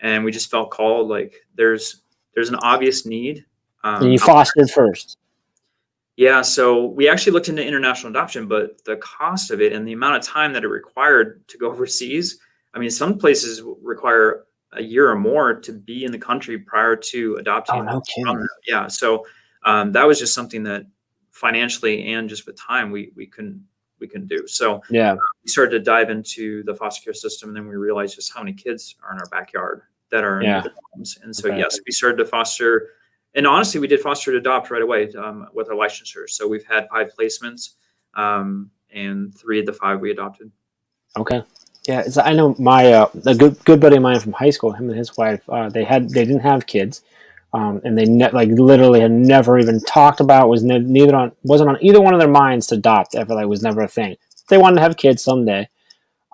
And we just felt called, there's an obvious need. And you fostered first. Yeah, so we actually looked into international adoption, but the cost of it and the amount of time that it required to go overseas, some places require a year or more to be in the country prior to adopting. Oh, no kidding. Yeah, so that was just something that financially and just with time we couldn't do. So yeah, we started to dive into the foster care system, and then we realized just how many kids are in our backyard that are in the homes. And so yes, we started to foster, and honestly, we did foster to adopt right away with our licensure. So we've had 5 placements, and 3 of the 5 we adopted. Okay. Yeah, I know my a good buddy of mine from high school. Him and his wife, they didn't have kids, and they literally had never even talked about. Wasn't on either one of their minds to adopt ever. Was never a thing. They wanted to have kids someday,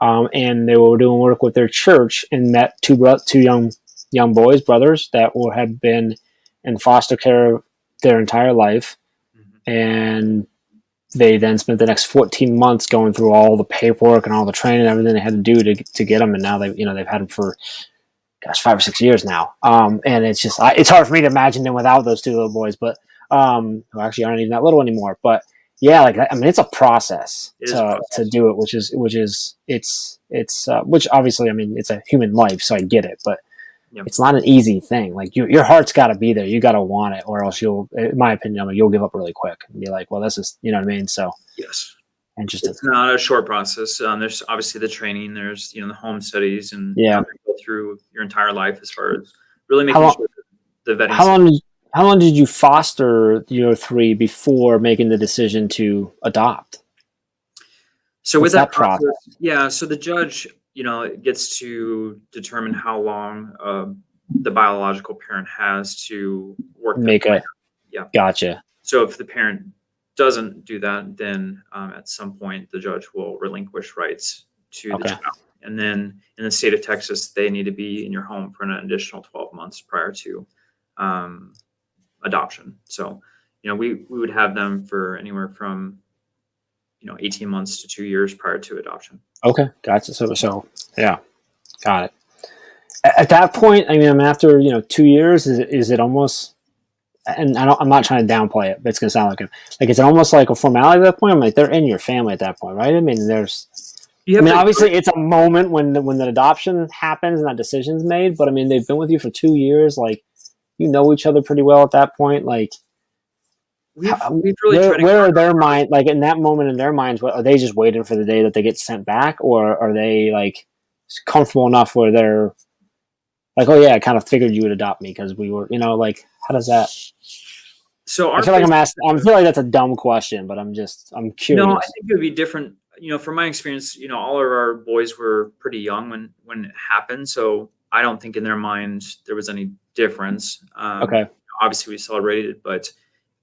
and they were doing work with their church and met 2 young brothers that had been in foster care their entire life, and they then spent the next 14 months going through all the paperwork and all the training and everything they had to do to get them. And now they've had them for, 5 or 6 years now. And it's just, it's hard for me to imagine them without those 2 little boys. But who actually aren't even that little anymore. But yeah, like I mean, it's a process to do it, which obviously, I mean, it's a human life, so I get it, but it's not an easy thing. Like your heart's got to be there. You got to want it, or else you'll, in my opinion, I mean, you'll give up really quick and be like, well, this is, you know what I mean? So yes, interesting. It's not a short process. There's obviously the training. There's the home studies, and yeah, go through your entire life as far as really making sure the vetting. How long did you foster your 3 before making the decision to adopt? So with that process, yeah. So the judge, gets to determine how long the biological parent has to work. Yeah, gotcha. So if the parent doesn't do that, then at some point the judge will relinquish rights to the child. And then in the state of Texas, they need to be in your home for an additional 12 months prior to adoption. So, we would have them for anywhere from 18 months to 2 years prior to adoption. Okay, gotcha. So yeah, got it. At that point, I mean, after 2 years, is it almost? And I'm not trying to downplay it, but it's gonna sound like it's almost like a formality at that point. I'm like, they're in your family at that point, right? I mean, obviously it's a moment when the adoption happens and that decision's made, but I mean, they've been with you for 2 years, like you know each other pretty well at that point, like. We've really where are their mind, like in that moment in their minds? What are they just waiting for the day that they get sent back, or are they like comfortable enough where they're like, oh yeah, I kind of figured you would adopt me because we were, like, how does that? So I feel like I feel like that's a dumb question, but I'm curious. No, I think it would be different. From my experience, all of our boys were pretty young when it happened, so I don't think in their mind there was any difference. Okay. Obviously, we celebrated it, but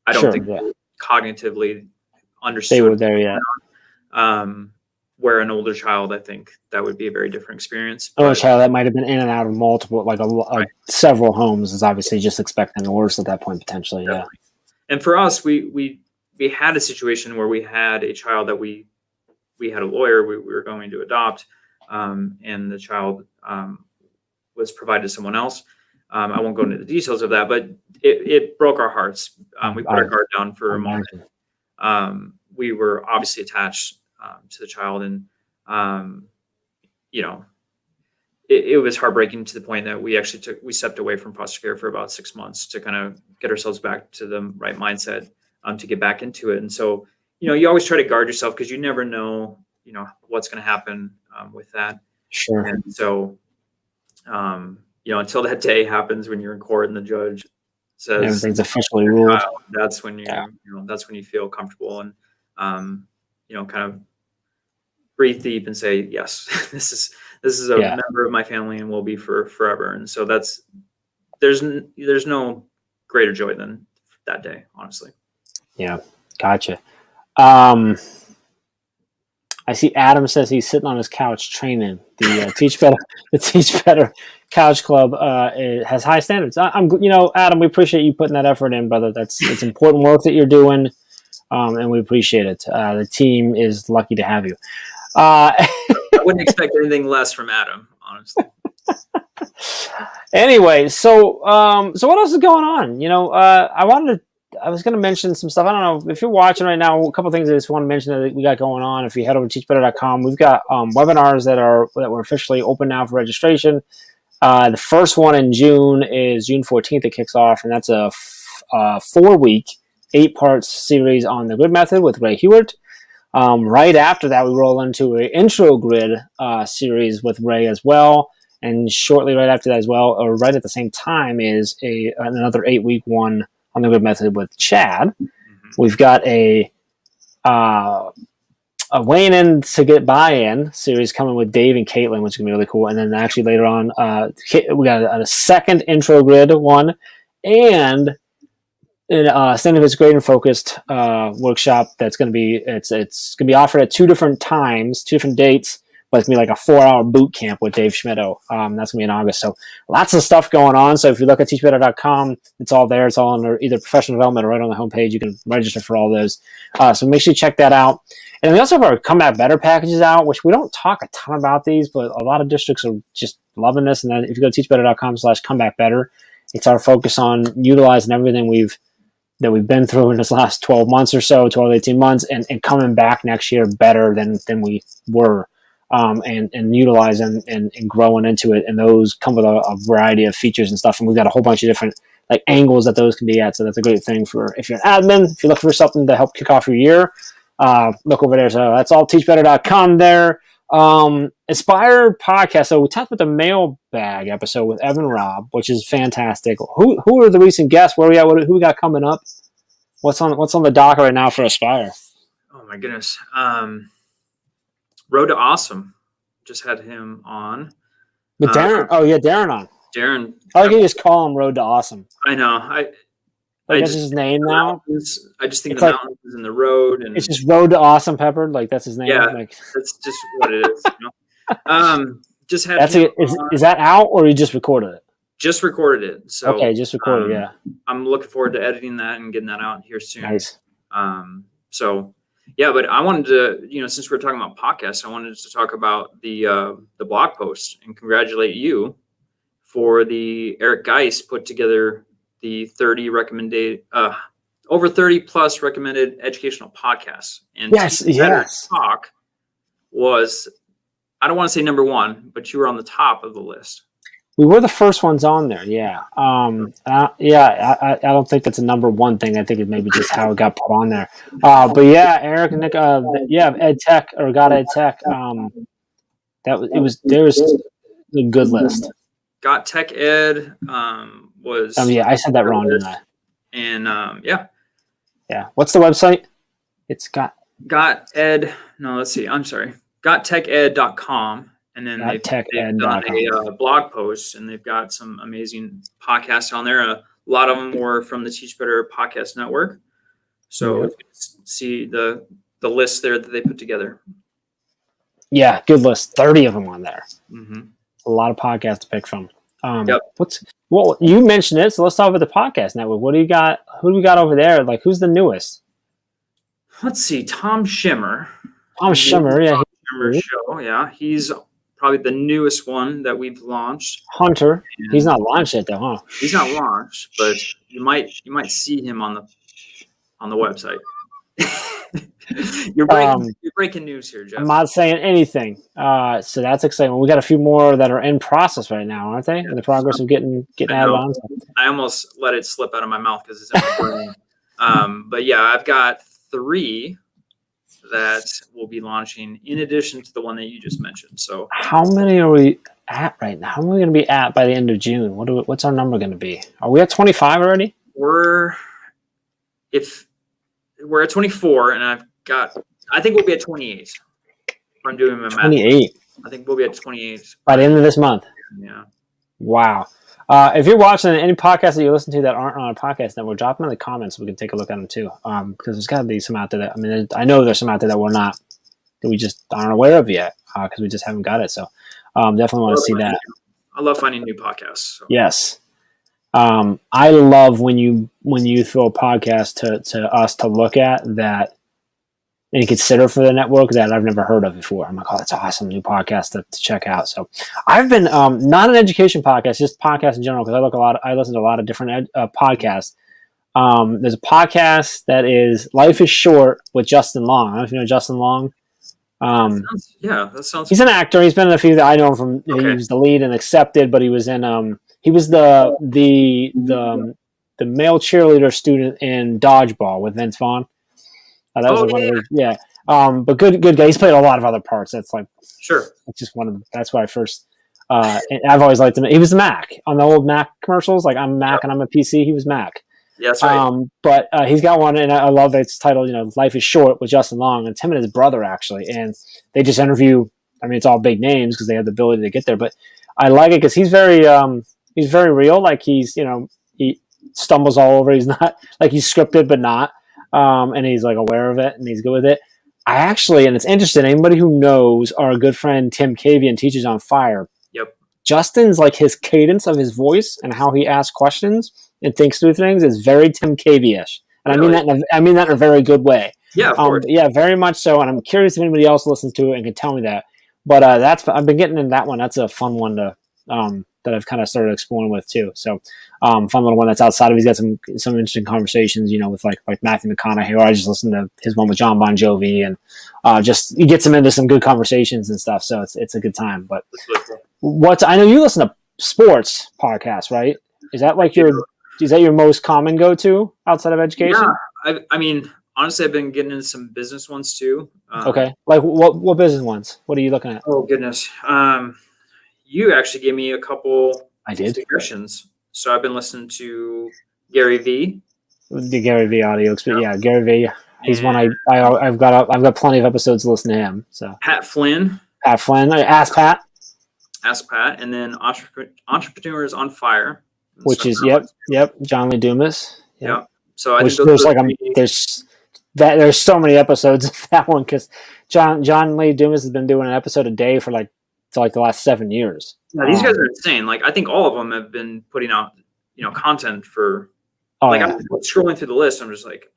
I don't think they cognitively understood they were there yet. Where an older child, I think that would be a very different experience. A child that might have been in and out of multiple, like several homes, is obviously just expecting the worst at that point potentially. Definitely. Yeah. And for us, we had a situation where we had a child that we had a lawyer we were going to adopt, and the child was provided to someone else. I won't go into the details of that, but it broke our hearts. We put our guard down for a moment. We were obviously attached to the child, and it was heartbreaking to the point that we stepped away from foster care for about 6 months to kind of get ourselves back to the right mindset, to get back into it. And so, you always try to guard yourself because you never know, what's going to happen with that. Sure. And so, until that day happens when you're in court and the judge says everything's officially ruled, that's when that's when you feel comfortable and kind of breathe deep and say, yes, this is a member of my family and will be for forever. And so there's no greater joy than that day, honestly. Yeah, gotcha. I see Adam says he's sitting on his couch training. The Teach Better Couch Club has high standards. Adam, we appreciate you putting that effort in, brother. It's important work that you're doing, and we appreciate it. The team is lucky to have you. I wouldn't expect anything less from Adam, honestly. Anyway, so what else is going on? I was going to mention some stuff. I don't know if you're watching right now. A couple of things I just want to mention that we got going on. If you head over to teachbetter.com, we've got webinars that were officially open now for registration. The first one in June is June 14th. It kicks off, and that's a 4-week, 8-part series on the grid method with Ray Hewart. Right after that, we roll into an intro grid series with Ray as well. And shortly right after that as well, or right at the same time, is another 8-week one on the grid method with Chad. Mm-hmm. We've got a weighing in to get buy-in series coming with Dave and Caitlin, which is going to be really cool. And then actually later on, we got a second intro grid one and Stanford's Grading Focused workshop that's going to be it's going to be offered at 2 different times, 2 different dates. But it's going to be like a 4-hour boot camp with Dave Schmittou. That's going to be in August. So lots of stuff going on. So if you look at teachbetter.com, it's all there. It's all under either professional development or right on the homepage. You can register for all those. So make sure you check that out. And we also have our Come Back Better packages out, which we don't talk a ton about these, but a lot of districts are just loving this. And then if you go to teachbetter.com/comebackbetter, it's our focus on utilizing everything we've we've been through in this last 12 months or so, 12 to 18 months, and coming back next year better than we were, and utilizing and growing into it. And those come with a variety of features and stuff. And we've got a whole bunch of different like angles that those can be at. So that's a great thing for if you're an admin, if you're looking for something to help kick off your year, look over there. So that's all teachbetter.com there. Aspire podcast. So we talked about the mailbag episode with Evan Robb, which is fantastic. Who are the recent guests? Where we at? Who we got coming up? What's on the docket right now for Aspire? Oh my goodness. Road to Awesome. Just had him on. With Darren. Darren on. Darren. I like you just call him Road to Awesome. I know. That's his name now. I just think it's the like, mountains is in the road, and it's just Road to Awesome Peppered. Like that's his name. Yeah, like, that's just what it is. Just had. Is that out or you just recorded it? Just recorded it. So okay, just recorded. Yeah. I'm looking forward to editing that and getting that out here soon. Nice. So yeah, but I wanted to, since we're talking about podcasts, I wanted to talk about the blog post and congratulate you for the Eric Geis put together the 30 recommended, over 30 plus recommended educational podcasts. And yes. Talk was, I don't want to say number one, but you were on the top of the list. We were the first ones on there. Yeah. I don't think that's a number one thing. I think it maybe just how it got put on there. But yeah, Eric and Nick, Ed Tech or Got Ed Tech. There was a good list. Got Tech Ed, was I said that wrong, didn't I? And yeah. What's the website? It's got Ed. No, let's see. I'm sorry. GotTechEd.com, and then they've done a blog post, and they've got some amazing podcasts on there. A lot of them were from the Teach Better Podcast Network. So see the list there that they put together. Yeah, good list. 30 of them on there. Mm-hmm. A lot of podcasts to pick from. Well, you mentioned it, so let's talk about the podcast network. What do you got? Who do we got over there? Like, who's the newest? Let's see. Tom Schimmer. Schimmer Show. Yeah, he's probably the newest one that we've launched. Hunter. He's not launched yet, though, huh? He's not launched, but you might see him on the website. You're breaking news here, Jeff. I'm not saying anything. So that's exciting. We got a few more that are in process right now, aren't they? In the progress of getting added on. I almost let it slip out of my mouth because it's in my brain. But yeah, I've got 3 that will be launching in addition to the one that you just mentioned. So how many are we at right now? How many are we going to be at by the end of June? What's our number going to be? Are we at 25 already? We're at 24, and I think we'll be at 28. If I'm doing my math. 28. I think we'll be at 28 by the end of this month. Yeah. Wow. If you're watching any podcasts that you listen to that aren't on a podcast network, drop them in the comments so we can take a look at them too. Because there's got to be some out there that, I know there's some out there that we just aren't aware of yet because we just haven't got it. So definitely want to see that. I love finding new podcasts. So. Yes. I love when you throw a podcast to us to look at that and consider for the network that I've never heard of before. I'm like, oh, that's awesome, new podcast to check out. So I've been not an education podcast, just podcasts in general, because I listen to a lot of different podcasts. There's a podcast that is Life is Short with Justin Long. I don't know if you know Justin Long. That sounds. He's an actor. He's been in a few that I know him from. Okay. He was the lead in Accepted, but he was in he was the male cheerleader student in Dodgeball with Vince Vaughn. That was one of those, but good guy. He's played a lot of other parts. That's like sure. It's just one of them. That's why I first. I've always liked him. He was Mac on the old Mac commercials. Like I'm Mac and I'm a PC. He was Mac. Yeah, that's right. But he's got one, and I love it. It's titled, "Life is Short" with Justin Long, and it's him and his brother actually, and they just interview. I mean, it's all big names because they have the ability to get there, but I like it because he's very real. Like he stumbles all over. He's not like he's scripted, but not. And he's like aware of it and he's good with it. And it's interesting, anybody who knows our good friend Tim Kavian Teaches on Fire. Yep. Justin's like his cadence of his voice and how he asks questions and thinks through things is very Tim Cavey-ish. And really? I mean that in a very good way. Yeah, of course. Yeah, very much so. And I'm curious if anybody else listens to it and can tell me that. But I've been getting in that one. That's a fun one to that I've kind of started exploring with too. So fun little one that's outside of. He's got some interesting conversations, with like Matthew McConaughey. Or I just listened to his one with John Bon Jovi, and just he gets him into some good conversations and stuff. So it's a good time. But I know you listen to sports podcasts, right? Is that like your most common go-to outside of education? Yeah, I mean, honestly, I've been getting into some business ones too. Okay, like what business ones? What are you looking at? Oh goodness, you actually gave me a couple. I did suggestions. So I've been listening to Gary Vee. The Gary Vee audio experience. Yeah, Gary Vee. He's one I've got plenty of episodes to listen to him. So Pat Flynn. Ask Pat. Ask Pat, and then Entrepreneurs on Fire. Which is yep. John Lee Dumas. Yep. So I think there's so many episodes of that one because John Lee Dumas has been doing an episode a day for like the last 7 years. Yeah, these guys are insane. Like I think all of them have been putting out, content for. I'm scrolling through the list. I'm just like,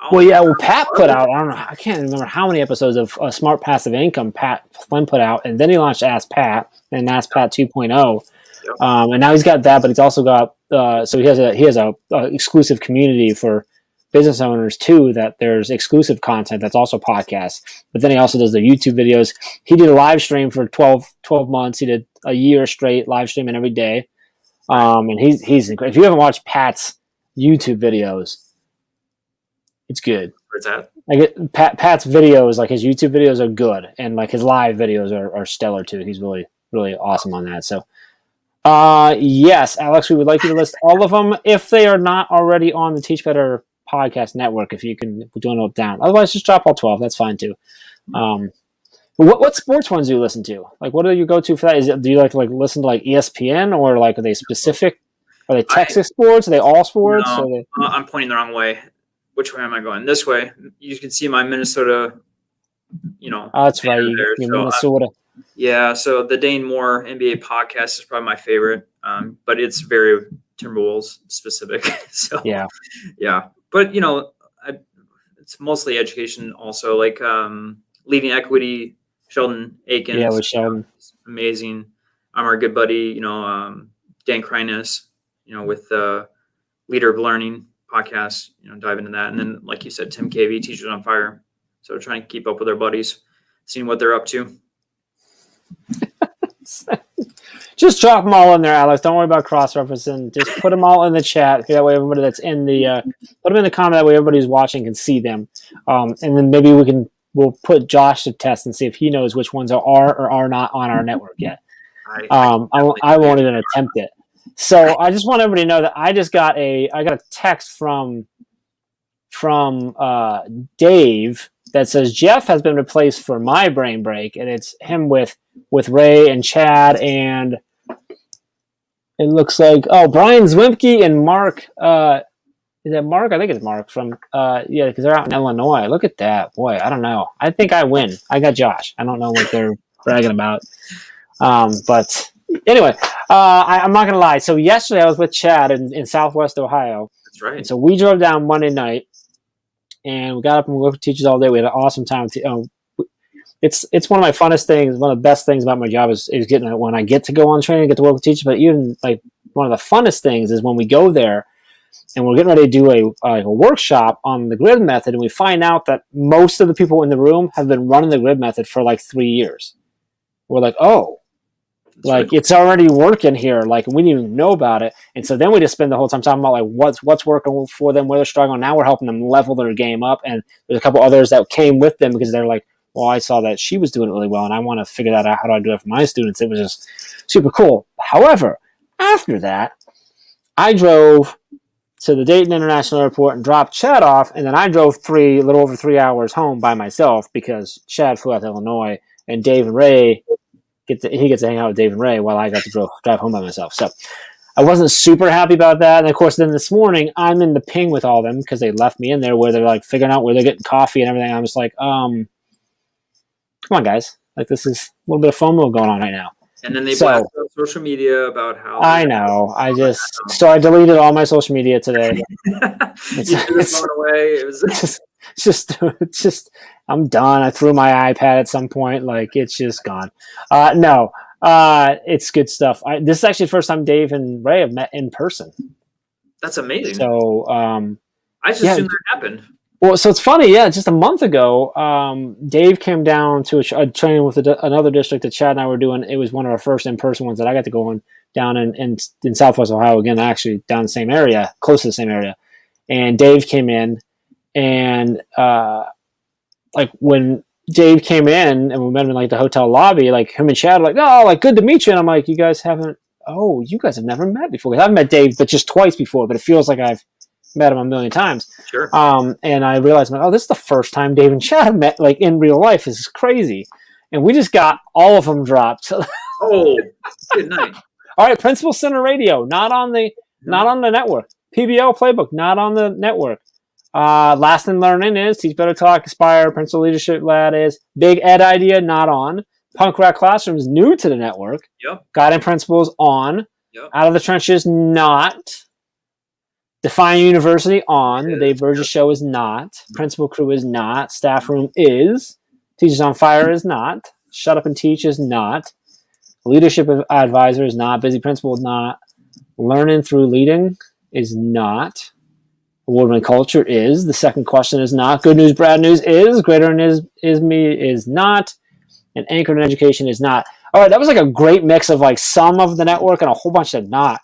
Pat put out. I don't know. I can't remember how many episodes of Smart Passive Income Pat Flynn put out, and then he launched Ask Pat and Ask Pat 2.0. Yep. And now he's got that, but he's also got. So he has a exclusive community for business owners too. That there's exclusive content that's also podcasts. But then he also does the YouTube videos. He did a live stream for 12 months. He did a year straight live streaming every day. And he's incredible. If you haven't watched Pat's YouTube videos, it's good. Where's that? Like Pat's videos, like his YouTube videos are good, and like his live videos are stellar too. He's really, really awesome on that. So, yes, Alex, we would like you to list all of them if they are not already on the Teach Better podcast network. If you can do it down, otherwise just drop all 12. That's fine too. What sports ones do you listen to? Like, what do you go to for that? Do you like to listen to like ESPN, or like are they specific? Are they Texas sports? Are they all sports? No, I'm pointing the wrong way. Which way am I going? This way. You can see my Minnesota. Oh, that's right. You're Minnesota. Yeah. So the Dane Moore NBA podcast is probably my favorite, but it's very Timberwolves specific. So yeah. But it's mostly education. Also, like Leading Equity, Sheldon Aikens. Yeah, with Sheldon. Amazing. I'm our good buddy. Dan Kreines. With the Leader of Learning podcast, dive into that. And then, like you said, Tim Cavey, Teachers on Fire. So trying to keep up with our buddies, seeing what they're up to. Just drop them all in there, Alex. Don't worry about cross-referencing. Just put them all in the chat. That way everybody that's in the put them in the comment. That way everybody who's watching can see them. And then maybe we'll put Josh to test and see if he knows which ones are or are not on our network yet. I won't even attempt it. So I just want everybody to know that I got a text from Dave that says Jeff has been replaced for my brain break, and it's him with Ray and Chad, and it looks like Brian Zwimke and Mark. Is that Mark? I think it's Mark from because they're out in Illinois. Look at that, boy. I don't know. I think I win. I got Josh. I don't know what they're bragging about, but. Anyway, I'm not going to lie. So yesterday I was with Chad in Southwest Ohio. That's right. And so we drove down Monday night, and we got up and we worked with teachers all day. We had an awesome time. It's one of my funnest things. One of the best things about my job is getting when I get to go on training, get to work with teachers. But even like one of the funnest things is when we go there and we're getting ready to do a workshop on the grid method, and we find out that most of the people in the room have been running the grid method for like 3 years. We're like, oh. Like it's already working here. Like we didn't even know about it, and so then we just spend the whole time talking about like what's working for them, where they're struggling. Now we're helping them level their game up, and there's a couple others that came with them because they're like, well, I saw that she was doing it really well, and I want to figure that out. How do I do it for my students? It was just super cool. However, after that, I drove to the Dayton International Airport and dropped Chad off, and then I drove a little over 3 hours home by myself because Chad flew out to Illinois, and Dave and Ray. He gets to hang out with Dave and Ray while I got to drive home by myself. So I wasn't super happy about that. And of course, then this morning I'm in the ping with all of them because they left me in there where they're like figuring out where they're getting coffee and everything. I'm just like, come on, guys. Like this is a little bit of FOMO going on right now. And then they blast on social media about how I know. So I deleted all my social media today. It's going away. It was just I'm done. I threw my iPad at some point. Like it's just gone. No, it's good stuff. This is actually the first time Dave and Ray have met in person. That's amazing. So I just assumed that happened. Well, so it's funny, just a month ago, Dave came down to a training with another district that Chad and I were doing. It was one of our first in-person ones that I got to go on down in Southwest Ohio, again, actually down the same area, close to the same area. And Dave came in, and like when Dave came in and we met him in like the hotel lobby, like him and Chad were like, oh, like good to meet you. And I'm like, you guys have never met before. I've met Dave, but just twice before, but it feels like I've met him a million times. Sure. And I realized, this is the first time Dave and Chad met like in real life. This is crazy. And we just got all of them dropped. Oh, good night. All right, Principal Center Radio, not on the network. PBL Playbook, not on the network. Last and Learning is Teach Better Talk, Aspire, Principal Leadership Lab is Big Ed Idea, not on. Punk Rock Classrooms, new to the network. Yep. Guiding Principals, on. Yep. Out of the Trenches, not. Define University, on. The Dave Burgess Show is not. Principal Crew is not. Staff Room is. Teachers on Fire is not. Shut Up and Teach is not. Leadership Advisor is not. Busy Principal is not. Learning Through Leading is not. Award-winning Culture is. The Second Question is not. Good News, Bad News is. Greater than is Me is not. And Anchored in Education is not. All right, that was like a great mix of like some of the network and a whole bunch that not.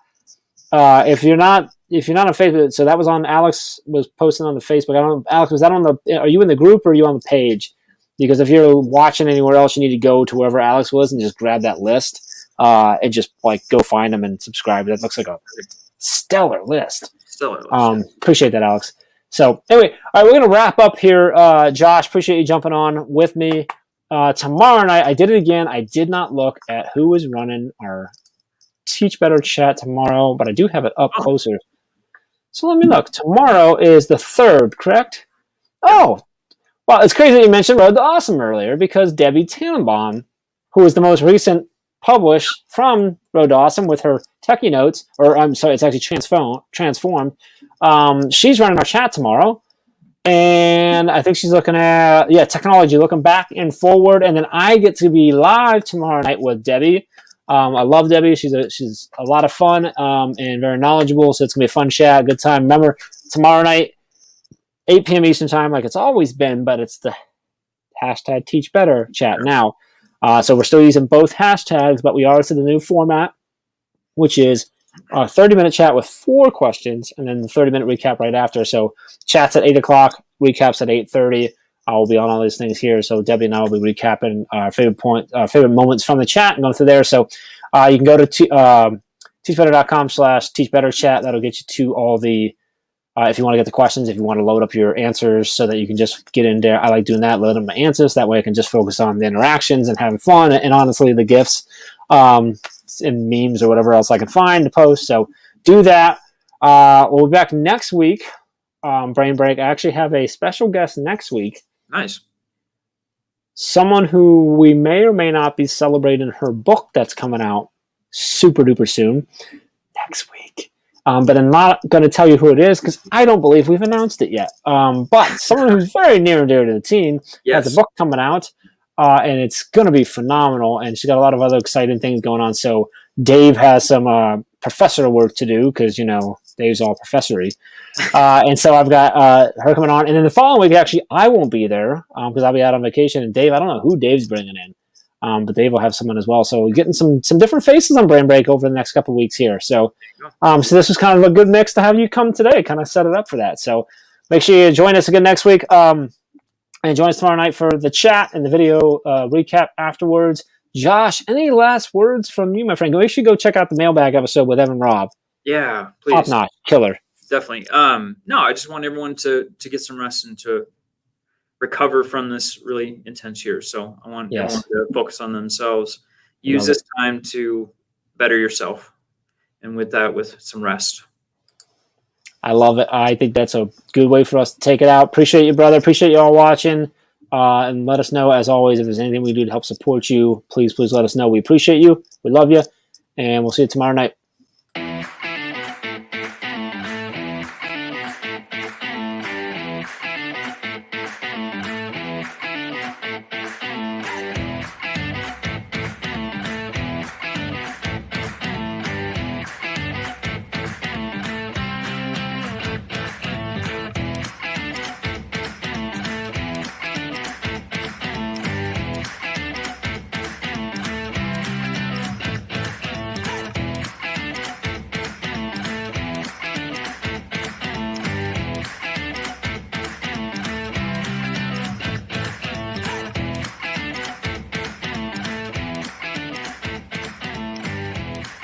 If you're not on Facebook, so that was on. Alex was posting on the Facebook. I don't know, Alex, was that on the? Are you in the group or are you on the page? Because if you're watching anywhere else, you need to go to wherever Alex was and just grab that list and just like go find them and subscribe. That looks like a stellar list. Appreciate that, Alex. So anyway, all right, we're gonna wrap up here. Josh, appreciate you jumping on with me. Tomorrow night, I did it again. I did not look at who is running our Teach Better chat tomorrow, but I do have it up closer. So let me look. Tomorrow is the 3rd, correct? Oh, well, it's crazy that you mentioned Road to Awesome earlier because Debbie Tannenbaum, who is the most recent published from Road to Awesome with her Techie Notes, or I'm sorry, it's actually Transformed. She's running our chat tomorrow. And I think she's looking at, technology, looking back and forward. And then I get to be live tomorrow night with Debbie. I love Debbie. She's a lot of fun and very knowledgeable. So it's going to be a fun chat, good time. Remember, tomorrow night, 8 p.m. Eastern time, like it's always been, but it's the hashtag Teach Better chat now. So we're still using both hashtags, but we are to the new format, which is a 30-minute chat with 4 questions and then the 30-minute recap right after. So chat's at 8 o'clock, recaps at 8:30. I will be on all these things here. So Debbie and I will be recapping our favorite moments from the chat and going through there. So you can go to teachbetter.com/teachbetterchat. That'll get you to all the, if you want to get the questions, if you want to load up your answers so that you can just get in there. I like doing that, load up my answers. That way I can just focus on the interactions and having fun and honestly the GIFs and memes or whatever else I can find to post. So do that. We'll be back next week. Brain Break. I actually have a special guest next week. Nice. Someone who we may or may not be celebrating her book that's coming out super duper soon next week. But I'm not going to tell you who it is because I don't believe we've announced it yet. But someone who's very near and dear to the team has a book coming out, and it's going to be phenomenal. And she's got a lot of other exciting things going on. So Dave has some professor work to do because, Dave's all professory. And so I've got her coming on. And then the following week, actually, I won't be there because I'll be out on vacation. And Dave, I don't know who Dave's bringing in, but Dave will have someone as well. So we're getting some different faces on Brain Break over the next couple of weeks here. So so this was kind of a good mix to have you come today, kind of set it up for that. So make sure you join us again next week. And join us tomorrow night for the chat and the video recap afterwards. Josh, any last words from you, my friend? Make sure you go check out the mailbag episode with Evan Robb. Yeah, please. Top notch, killer. Definitely. No, I just want everyone to get some rest and to recover from this really intense year. So I want everyone to focus on themselves. Use this time to better yourself. And with that, with some rest. I love it. I think that's a good way for us to take it out. Appreciate you, brother. Appreciate you all watching. And let us know, as always, if there's anything we do to help support you, please let us know. We appreciate you. We love you. And we'll see you tomorrow night.